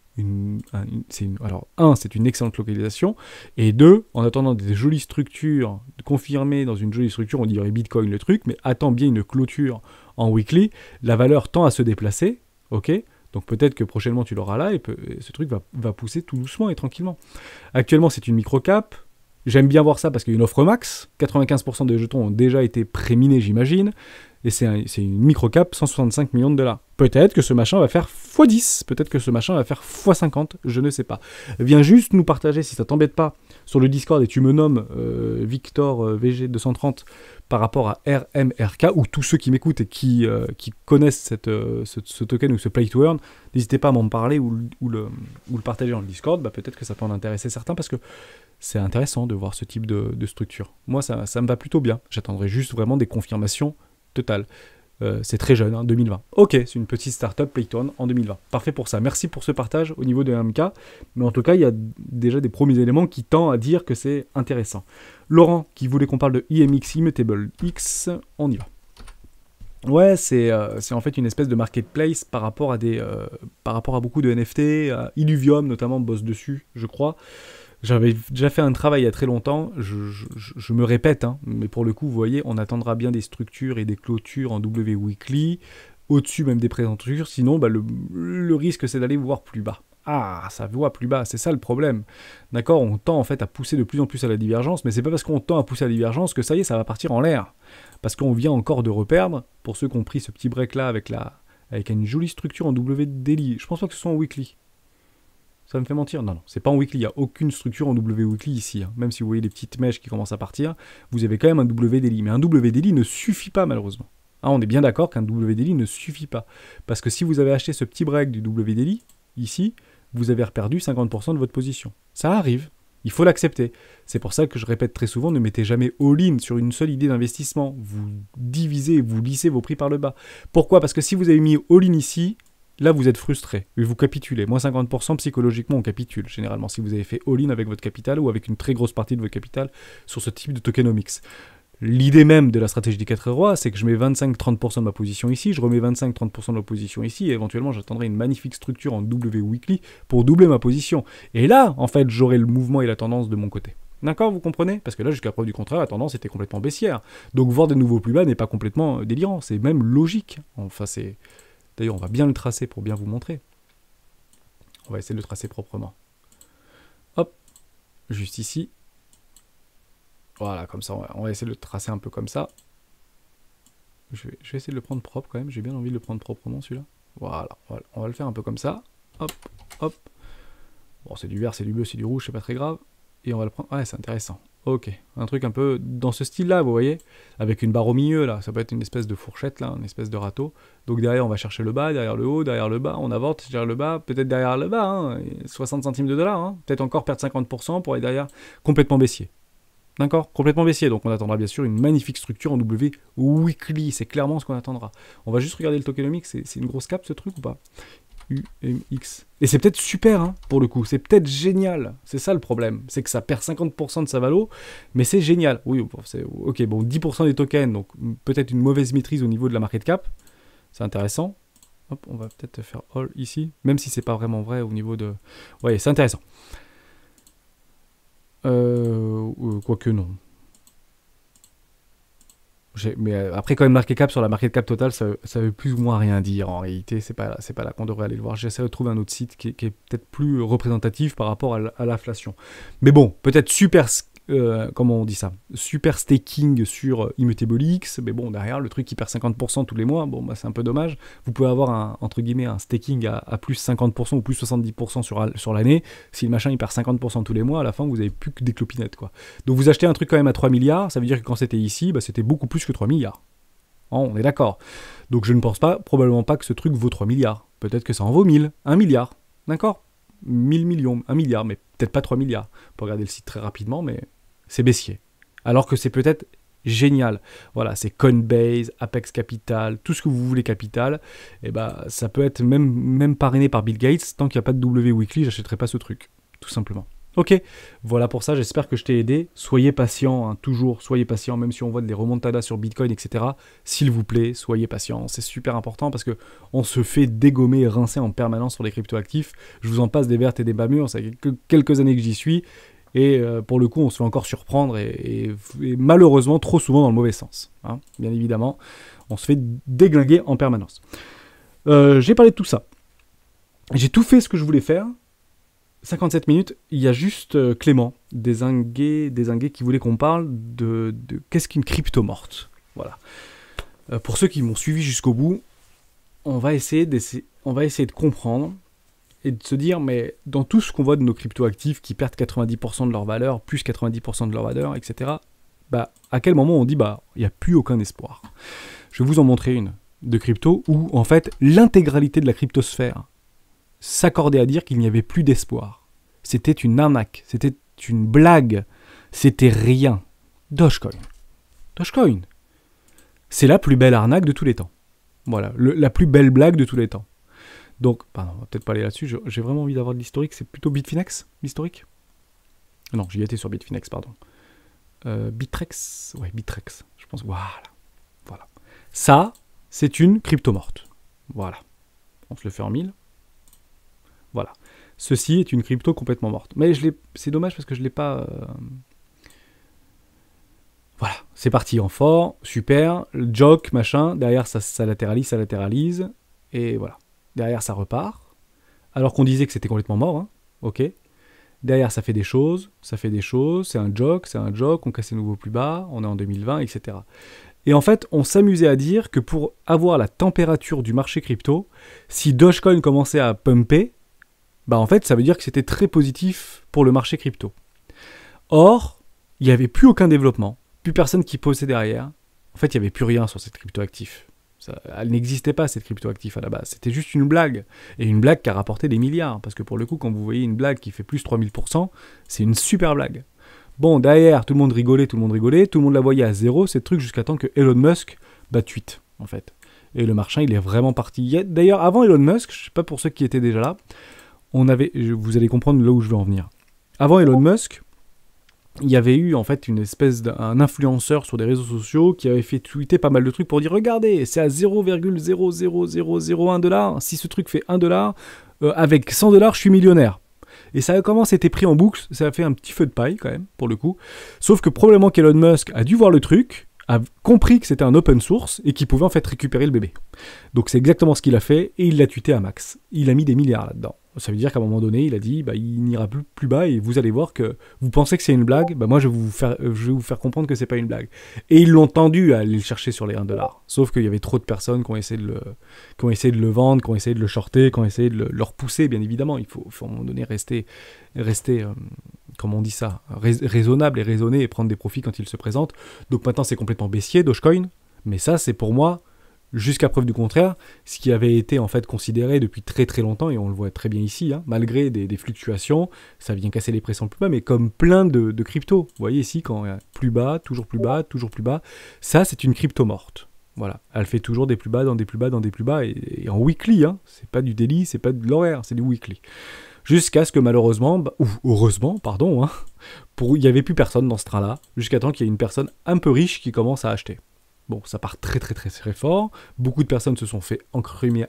[SPEAKER 1] c'est une excellente localisation, et deux, en attendant des jolies structures confirmées dans une jolie structure, on dirait Bitcoin le truc, mais attend bien une clôture en weekly, la valeur tend à se déplacer, ok? Donc peut-être que prochainement tu l'auras là, et ce truc va pousser tout doucement et tranquillement. Actuellement c'est une micro-cap, j'aime bien voir ça parce qu'il y a une offre max, 95% des jetons ont déjà été préminés j'imagine, et c'est une micro-cap, 165 millions de dollars. Peut-être que ce machin va faire x10, peut-être que ce machin va faire x50, je ne sais pas. Viens juste nous partager, si ça t'embête pas, sur le Discord, et tu me nommes Victor VG230 par rapport à RMRK, ou tous ceux qui m'écoutent et qui connaissent ce token ou ce play to earn, n'hésitez pas à m'en parler ou le partager dans le Discord, bah, peut-être que ça peut en intéresser certains, parce que c'est intéressant de voir ce type de structure. Moi, ça me va plutôt bien. J'attendrai juste vraiment des confirmations totales. C'est très jeune, hein, 2020. Ok, c'est une petite startup Playtone en 2020. Parfait pour ça. Merci pour ce partage au niveau de MK. Mais en tout cas, il y a déjà des premiers éléments qui tendent à dire que c'est intéressant. Laurent, qui voulait qu'on parle de IMX, Immutable X, on y va. Ouais, c'est en fait une espèce de marketplace par rapport à par rapport à beaucoup de NFT. Illuvium notamment bosse dessus, je crois. J'avais déjà fait un travail il y a très longtemps. Je me répète, hein, mais pour le coup, vous voyez, on attendra bien des structures et des clôtures en W weekly, au-dessus même des présentures. Sinon, bah, le risque, c'est d'aller voir plus bas. Ah, ça voit plus bas, c'est ça le problème. D'accord, on tend en fait à pousser de plus en plus à la divergence, mais c'est pas parce qu'on tend à pousser à la divergence que ça y est, ça va partir en l'air. Parce qu'on vient encore de reperdre, pour ceux qui ont pris ce petit break là avec une jolie structure en W daily. Je pense pas que ce soit en weekly. Ça me fait mentir. Non, non, c'est pas en weekly. Il n'y a aucune structure en W weekly ici. Hein. Même si vous voyez les petites mèches qui commencent à partir, vous avez quand même un W daily. Mais un W daily ne suffit pas malheureusement. Ah, on est bien d'accord qu'un W daily ne suffit pas. Parce que si vous avez acheté ce petit break du W daily, ici, vous avez perdu 50% de votre position. Ça arrive. Il faut l'accepter. C'est pour ça que je répète très souvent, ne mettez jamais all-in sur une seule idée d'investissement. Vous divisez, vous lissez vos prix par le bas. Pourquoi ? Parce que si vous avez mis all-in ici, là vous êtes frustré, et vous capitulez. Moins 50%, psychologiquement on capitule, généralement, si vous avez fait all-in avec votre capital ou avec une très grosse partie de votre capital sur ce type de tokenomics. L'idée même de la stratégie des 4 rois, c'est que je mets 25-30% de ma position ici, je remets 25-30% de ma position ici, et éventuellement j'attendrai une magnifique structure en W weekly pour doubler ma position. Et là, en fait, j'aurai le mouvement et la tendance de mon côté. D'accord, vous comprenez ? Parce que là, jusqu'à preuve du contraire, la tendance était complètement baissière. Donc voir des nouveaux plus bas n'est pas complètement délirant, c'est même logique. Enfin, c'est... D'ailleurs, on va bien le tracer pour bien vous montrer. On va essayer de le tracer proprement. Hop, juste ici. Voilà, comme ça, on va essayer de le tracer un peu comme ça. Je vais essayer de le prendre propre quand même. J'ai bien envie de le prendre proprement celui-là. Voilà, on va le faire un peu comme ça. Hop, hop. Bon, c'est du vert, c'est du bleu, c'est du rouge, c'est pas très grave. Et on va le prendre. Ouais, c'est intéressant. Ok, un truc un peu dans ce style-là, vous voyez, avec une barre au milieu, là, ça peut être une espèce de fourchette, là, une espèce de râteau. Donc derrière, on va chercher le bas, derrière le haut, derrière le bas, on avance, derrière le bas, peut-être derrière le bas, hein, 60 centimes de dollars, hein, peut-être encore perdre 50% pour aller derrière, complètement baissier. D'accord ? Complètement baissier, donc on attendra bien sûr une magnifique structure en W weekly, c'est clairement ce qu'on attendra. On va juste regarder le tokenomics, c'est une grosse cap ce truc ou pas ? UMX. Et c'est peut-être super, hein, pour le coup. C'est peut-être génial. C'est ça le problème. C'est que ça perd 50% de sa valo, mais c'est génial. Oui, c'est, ok, bon, 10% des tokens, donc peut-être une mauvaise maîtrise au niveau de la market cap. C'est intéressant. Hop, on va peut-être faire all ici, même si c'est pas vraiment vrai au niveau de... Ouais, c'est intéressant. Quoique non. Mais après, quand même, market cap sur la market cap totale, ça veut plus ou moins rien dire. En réalité, c'est pas là qu'on devrait aller le voir. J'essaie de trouver un autre site qui est peut-être plus représentatif par rapport à l'inflation. Mais bon, peut-être super, comment on dit ça, super staking sur Immutable X. Mais bon, derrière, le truc qui perd 50% tous les mois, bon, bah, c'est un peu dommage. Vous pouvez avoir entre guillemets un staking à plus 50% ou plus 70% sur l'année. Si le machin il perd 50% tous les mois, à la fin, vous avez plus que des clopinettes, quoi. Donc vous achetez un truc quand même à 3 milliards, ça veut dire que quand c'était ici, bah, c'était beaucoup plus que 3 milliards. On est d'accord. Donc je ne pense probablement pas que ce truc vaut 3 milliards. Peut-être que ça en vaut 1000, 1 milliard. D'accord ? 1000 millions, 1 milliard, mais peut-être pas 3 milliards. On peut regarder le site très rapidement, mais c'est baissier. Alors que c'est peut-être génial. Voilà, c'est Coinbase, Apex Capital, tout ce que vous voulez capital. Et bah, ça peut être même parrainé par Bill Gates. Tant qu'il n'y a pas de W Weekly, j'achèterai pas ce truc. Tout simplement. Ok, voilà pour ça, j'espère que je t'ai aidé. Soyez patient, hein, toujours, soyez patient, même si on voit des remontadas sur Bitcoin, etc. S'il vous plaît, soyez patient, c'est super important parce qu'on se fait dégommer et rincer en permanence sur les cryptoactifs. Je vous en passe des vertes et des bas mûres, ça fait quelques années que j'y suis, et pour le coup, on se fait encore surprendre, et malheureusement, trop souvent dans le mauvais sens. Hein, bien évidemment, on se fait déglinguer en permanence. J'ai parlé de tout ça. J'ai tout fait ce que je voulais faire. 57 minutes, il y a juste Clément, des Inguets qui voulait qu'on parle de qu'est-ce qu'une crypto morte. Voilà. Pour ceux qui m'ont suivi jusqu'au bout, on va essayer de comprendre et de se dire, mais dans tout ce qu'on voit de nos crypto-actifs qui perdent 90% de leur valeur, plus 90% de leur valeur, etc., bah, à quel moment on dit, bah, il n'y a plus aucun espoir. Je vais vous en montrer une de crypto où, en fait, l'intégralité de la cryptosphère s'accordait à dire qu'il n'y avait plus d'espoir. C'était une arnaque, c'était une blague, c'était rien. Dogecoin. Dogecoin. C'est la plus belle arnaque de tous les temps. Voilà, la plus belle blague de tous les temps. Donc, pardon, on va peut-être pas aller là-dessus, j'ai vraiment envie d'avoir de l'historique, c'est plutôt Bitfinex, l'historique ? Non, j'y étais sur Bitfinex, pardon. Bittrex, ouais, Bittrex, je pense, voilà. Ça, c'est une crypto morte. Voilà. On se le fait en 1000. Voilà. Ceci est une crypto complètement morte. Mais c'est dommage parce que je ne l'ai pas... Voilà, c'est parti en fort, super, le joke, machin, derrière ça latéralise, et voilà. Derrière ça repart, alors qu'on disait que c'était complètement mort, hein, ok. Derrière ça fait des choses, c'est un joke, on casse les nouveaux plus bas, on est en 2020, etc. Et en fait, on s'amusait à dire que pour avoir la température du marché crypto, si Dogecoin commençait à pumper, bah en fait ça veut dire que c'était très positif pour le marché crypto. Or, il n'y avait plus aucun développement. Plus personne qui posait derrière. En fait, il n'y avait plus rien sur cette crypto-actif. Elle n'existait pas, cette crypto-actif à la base. C'était juste une blague. Et une blague qui a rapporté des milliards. Parce que pour le coup, quand vous voyez une blague qui fait plus 3000%, c'est une super blague. Bon, derrière, tout le monde rigolait, tout le monde la voyait à zéro, ces trucs, jusqu'à temps que Elon Musk tweet, en fait. Et le marché, il est vraiment parti. D'ailleurs, avant Elon Musk, je ne sais pas pour ceux qui étaient déjà là, vous allez comprendre là où je veux en venir. Avant Elon Musk, il y avait eu en fait une espèce d'un influenceur sur des réseaux sociaux qui avait fait tweeter pas mal de trucs pour dire regardez, c'est à 0,00001$, si ce truc fait $1, avec $100 je suis millionnaire. Et ça a commencé à être pris en boucle, ça a fait un petit feu de paille quand même pour le coup. Sauf que probablement qu'Elon Musk a dû voir le truc, a compris que c'était un open source et qu'il pouvait en fait récupérer le bébé. Donc c'est exactement ce qu'il a fait et il l'a tweeté à max. Il a mis des milliards là-dedans. Ça veut dire qu'à un moment donné, il a dit il n'ira plus bas et vous allez voir que vous pensez que c'est une blague, moi je vais vous faire comprendre que c'est pas une blague. Et ils l'ont tendu à aller le chercher sur les $1. Sauf qu'il y avait trop de personnes qui ont essayé de le vendre, qui ont essayé de le shorter, qui ont essayé de le repousser, bien évidemment. Il faut à un moment donné rester comment on dit ça, raisonnable et raisonner et prendre des profits quand il se présente. Donc maintenant c'est complètement baissier, Dogecoin, mais ça c'est pour moi, jusqu'à preuve du contraire, ce qui avait été en fait considéré depuis très très longtemps, et on le voit très bien ici, hein, malgré des fluctuations, ça vient casser les pressions plus bas, mais comme plein de cryptos. Vous voyez ici, quand il y a plus bas, toujours plus bas, toujours plus bas, ça c'est une crypto morte. Voilà, elle fait toujours des plus bas, dans des plus bas, dans des plus bas, et en weekly, hein. C'est pas du daily, c'est pas de l'horaire, c'est du weekly. Jusqu'à ce que malheureusement, ou heureusement, pardon, hein, il n'y avait plus personne dans ce train-là, jusqu'à temps qu'il y ait une personne un peu riche qui commence à acheter. Bon, ça part très très très très fort, beaucoup de personnes se sont fait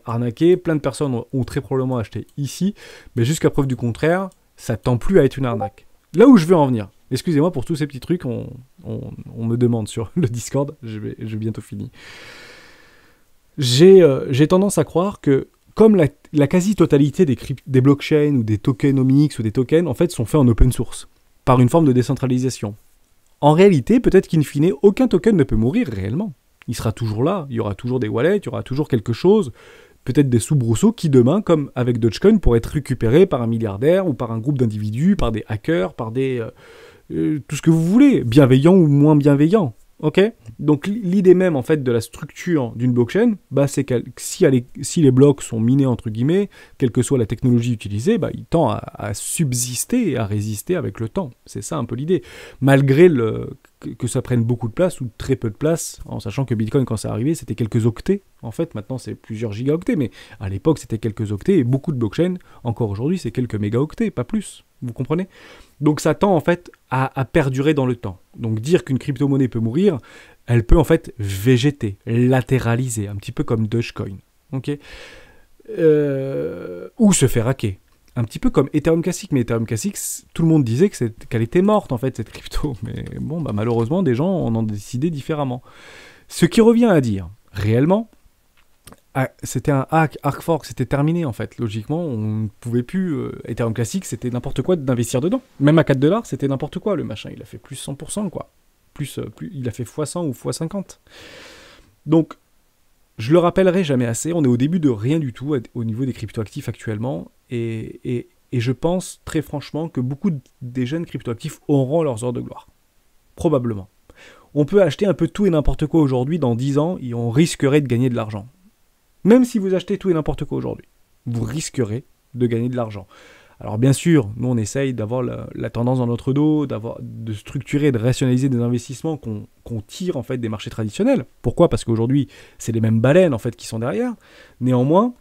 [SPEAKER 1] arnaquer, plein de personnes ont très probablement acheté ici, mais jusqu'à preuve du contraire, ça tend plus à être une arnaque. Là où je veux en venir, excusez-moi pour tous ces petits trucs, on me demande sur le Discord, je vais bientôt finir. J'ai tendance à croire que comme la quasi-totalité des blockchains ou des tokenomics ou des tokens, en fait, sont faits en open source, par une forme de décentralisation. En réalité, peut-être qu'in fine, aucun token ne peut mourir réellement. Il sera toujours là, il y aura toujours des wallets, il y aura toujours quelque chose, peut-être des soubresauts qui demain, comme avec Dogecoin, pourraient être récupérés par un milliardaire ou par un groupe d'individus, par des hackers, par des... tout ce que vous voulez, bienveillants ou moins bienveillants. Ok, donc l'idée même en fait de la structure d'une blockchain, c'est que si les blocs sont minés entre guillemets, quelle que soit la technologie utilisée, il tend à subsister et à résister avec le temps. C'est ça un peu l'idée. Malgré que ça prenne beaucoup de place ou très peu de place, en sachant que Bitcoin quand ça arrivait c'était quelques octets. En fait maintenant c'est plusieurs gigaoctets, mais à l'époque c'était quelques octets et beaucoup de blockchains, encore aujourd'hui c'est quelques mégaoctets, pas plus. Vous comprenez ? Donc ça tend en fait à perdurer dans le temps. Donc dire qu'une crypto-monnaie peut mourir, elle peut en fait végéter, latéraliser, un petit peu comme Dogecoin. Okay, ou se faire hacker. Un petit peu comme Ethereum classique, mais Ethereum classique, tout le monde disait qu'elle était morte en fait cette crypto. Mais bon, malheureusement des gens en ont décidé différemment. Ce qui revient à dire, réellement, c'était un hack, fork, c'était terminé en fait. Logiquement, on ne pouvait plus. Ethereum classique, c'était n'importe quoi d'investir dedans. Même à $4, c'était n'importe quoi le machin. Il a fait plus 100%, quoi. Il a fait x100 ou x50. Donc, je le rappellerai jamais assez. On est au début de rien du tout au niveau des cryptoactifs actuellement. Et je pense très franchement que beaucoup des jeunes cryptoactifs auront leurs heures de gloire. Probablement. On peut acheter un peu tout et n'importe quoi aujourd'hui. Dans 10 ans, et on risquerait de gagner de l'argent. Même si vous achetez tout et n'importe quoi aujourd'hui, vous risquerez de gagner de l'argent. Alors bien sûr, nous on essaye d'avoir la tendance dans notre dos, de structurer, de rationaliser des investissements qu'on tire en fait des marchés traditionnels. Pourquoi ? Parce qu'aujourd'hui, c'est les mêmes baleines en fait qui sont derrière. Néanmoins,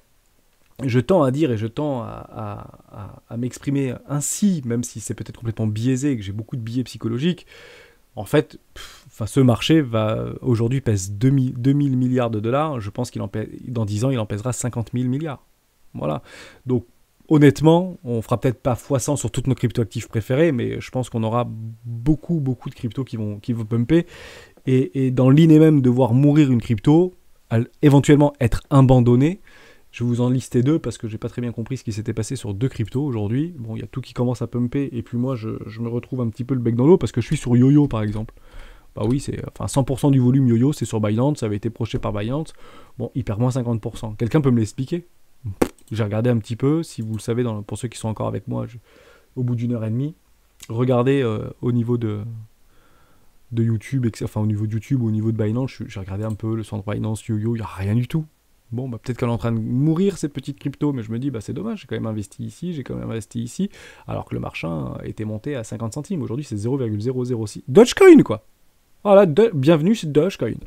[SPEAKER 1] je tends à dire et je tends à m'exprimer ainsi, même si c'est peut-être complètement biaisé et que j'ai beaucoup de biais psychologiques. En fait, ce marché aujourd'hui pèse 2000 milliards de dollars. Je pense dans 10 ans, il en pèsera 50 000 milliards. Voilà. Donc, honnêtement, on fera peut-être pas x100 sur toutes nos cryptoactifs préférés, mais je pense qu'on aura beaucoup de cryptos qui vont pumper. Et dans l'idée même de voir mourir une crypto, éventuellement être abandonnée, je vais vous en lister 2 parce que j'ai pas très bien compris ce qui s'était passé sur 2 cryptos aujourd'hui. Bon, il y a tout qui commence à pumper et puis moi je me retrouve un petit peu le bec dans l'eau parce que je suis sur YoYo par exemple. Bah oui, 100% du volume YoYo c'est sur Binance, ça avait été projeté par Binance. Bon, il perd moins 50%. Quelqu'un peut me l'expliquer? J'ai regardé un petit peu, si vous le savez, pour ceux qui sont encore avec moi, au bout d'une heure et demie, regardez au niveau de YouTube, au niveau de YouTube, au niveau de Binance, j'ai regardé un peu le centre Binance, YoYo, il n'y a rien du tout. Bon, peut-être qu'elle est en train de mourir, cette petite crypto, mais je me dis, c'est dommage, j'ai quand même investi ici, alors que le marché était monté à 50 centimes. Aujourd'hui, c'est 0,006. Dogecoin, quoi. Voilà, bienvenue, c'est Dogecoin.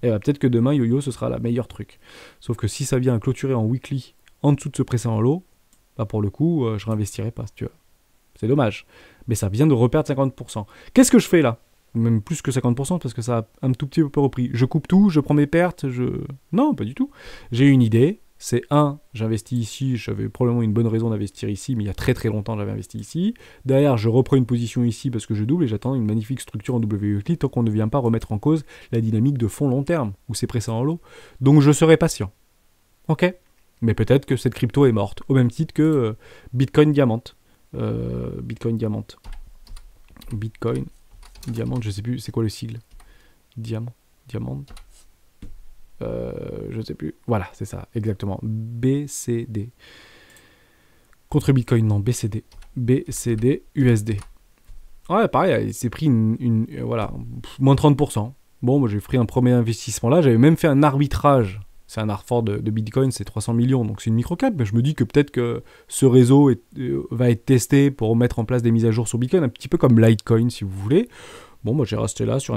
[SPEAKER 1] Et peut-être que demain, YoYo, ce sera la meilleure truc. Sauf que si ça vient clôturer en weekly, en dessous de ce précédent lot, pour le coup, je réinvestirai pas, si tu veux. C'est dommage. Mais ça vient de reperdre 50%. Qu'est-ce que je fais là? Même plus que 50% parce que ça a un tout petit peu repris. Je coupe tout, je prends mes pertes, Non, pas du tout. J'ai une idée, c'est j'investis ici, j'avais probablement une bonne raison d'investir ici, mais il y a très très longtemps j'avais investi ici. Derrière, je reprends une position ici parce que je double et j'attends une magnifique structure en WQT tant qu'on ne vient pas remettre en cause la dynamique de fond long terme, où c'est pressé en lot. Donc je serai patient. Ok? Mais peut-être que cette crypto est morte, au même titre que Bitcoin Diamant. Bitcoin Diamant, je sais plus, c'est quoi le sigle? Diamant. Je sais plus. Voilà, c'est ça, exactement. BCD. Contre Bitcoin, non, BCD. BCD USD. Ouais, pareil, il s'est pris voilà, moins 30%. Bon, moi j'ai pris un premier investissement là, j'avais même fait un arbitrage. C'est un hard fork de Bitcoin, c'est 300 millions, donc c'est une microcap. Mais je me dis que peut-être que ce réseau va être testé pour mettre en place des mises à jour sur Bitcoin, un petit peu comme Litecoin si vous voulez. Bon, moi j'ai resté là sur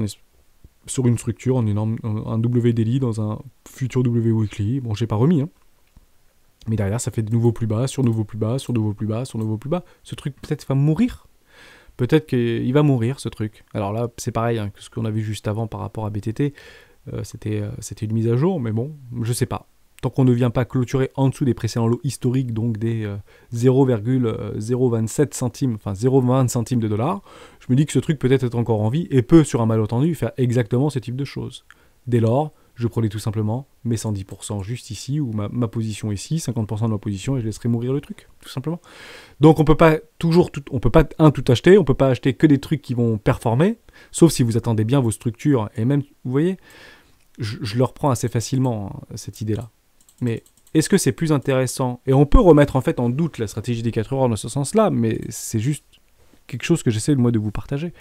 [SPEAKER 1] une structure, un WDLI dans un futur WWeekly. Bon, j'ai pas remis, hein. Mais derrière, ça fait de nouveaux plus bas, sur nouveaux plus bas, sur nouveaux plus bas, sur nouveaux plus bas. Ce truc peut-être va mourir. Peut-être qu'il va mourir, ce truc. Alors là, c'est pareil hein, que ce qu'on a vu juste avant par rapport à BTT. C'était une mise à jour, mais bon, je sais pas. Tant qu'on ne vient pas clôturer en dessous des précédents lots historiques, donc des 0,027 centimes, enfin 0,20 centimes de dollars, je me dis que ce truc peut être encore en vie et peut, sur un malentendu, faire exactement ce type de choses. Dès lors, je prenais tout simplement mes 110% juste ici, ou ma position ici, 50% de ma position, et je laisserai mourir le truc, tout simplement. Donc on peut pas tout acheter, on peut pas acheter que des trucs qui vont performer, sauf si vous attendez bien vos structures, et même, vous voyez, je le reprends assez facilement, hein, cette idée-là. Mais est-ce que c'est plus intéressant? Et on peut remettre en fait en doute la stratégie des 4 heures dans ce sens-là, mais c'est juste quelque chose que j'essaie moi de vous partager.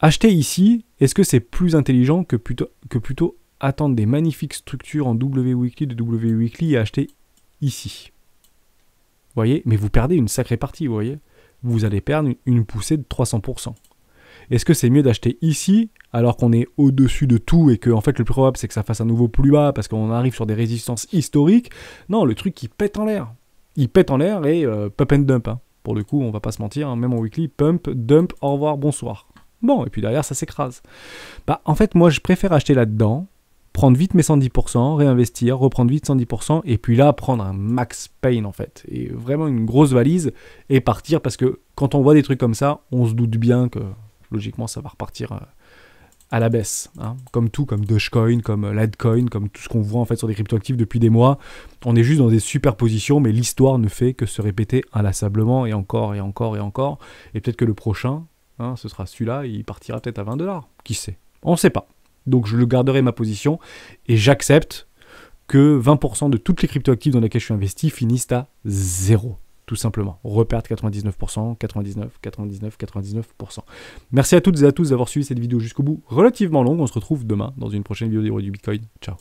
[SPEAKER 1] Acheter ici, est-ce que c'est plus intelligent que plutôt attendre des magnifiques structures en WWeekly de WWeekly et acheter ici? Vous voyez? Mais vous perdez une sacrée partie, vous voyez? Vous allez perdre une poussée de 300%. Est-ce que c'est mieux d'acheter ici alors qu'on est au-dessus de tout et que en fait le plus probable c'est que ça fasse un nouveau plus bas parce qu'on arrive sur des résistances historiques? Non, le truc il pète en l'air. Il pète en l'air et pump and dump. Hein. Pour le coup, on va pas se mentir, hein, même en weekly, pump, dump, au revoir, bonsoir. Bon, et puis derrière ça s'écrase. En fait, moi je préfère acheter là-dedans, prendre vite mes 110%, réinvestir, reprendre vite 110%, et puis là prendre un max pain en fait. Et vraiment une grosse valise et partir parce que quand on voit des trucs comme ça, on se doute bien que logiquement ça va repartir à la baisse, hein. Comme tout, comme Dogecoin, comme Litecoin, comme tout ce qu'on voit en fait sur des cryptoactifs depuis des mois. On est juste dans des superpositions, mais l'histoire ne fait que se répéter inlassablement et encore et encore et encore. Et peut-être que le prochain, hein, ce sera celui-là, il partira peut-être à 20$. Qui sait? On ne sait pas. Donc je le garderai ma position et j'accepte que 20% de toutes les cryptoactifs dans lesquelles je suis investi finissent à 0. Tout simplement. Reperdre 99%, 99%. Merci à toutes et à tous d'avoir suivi cette vidéo jusqu'au bout, relativement longue. On se retrouve demain dans une prochaine vidéo des héros du Bitcoin. Ciao.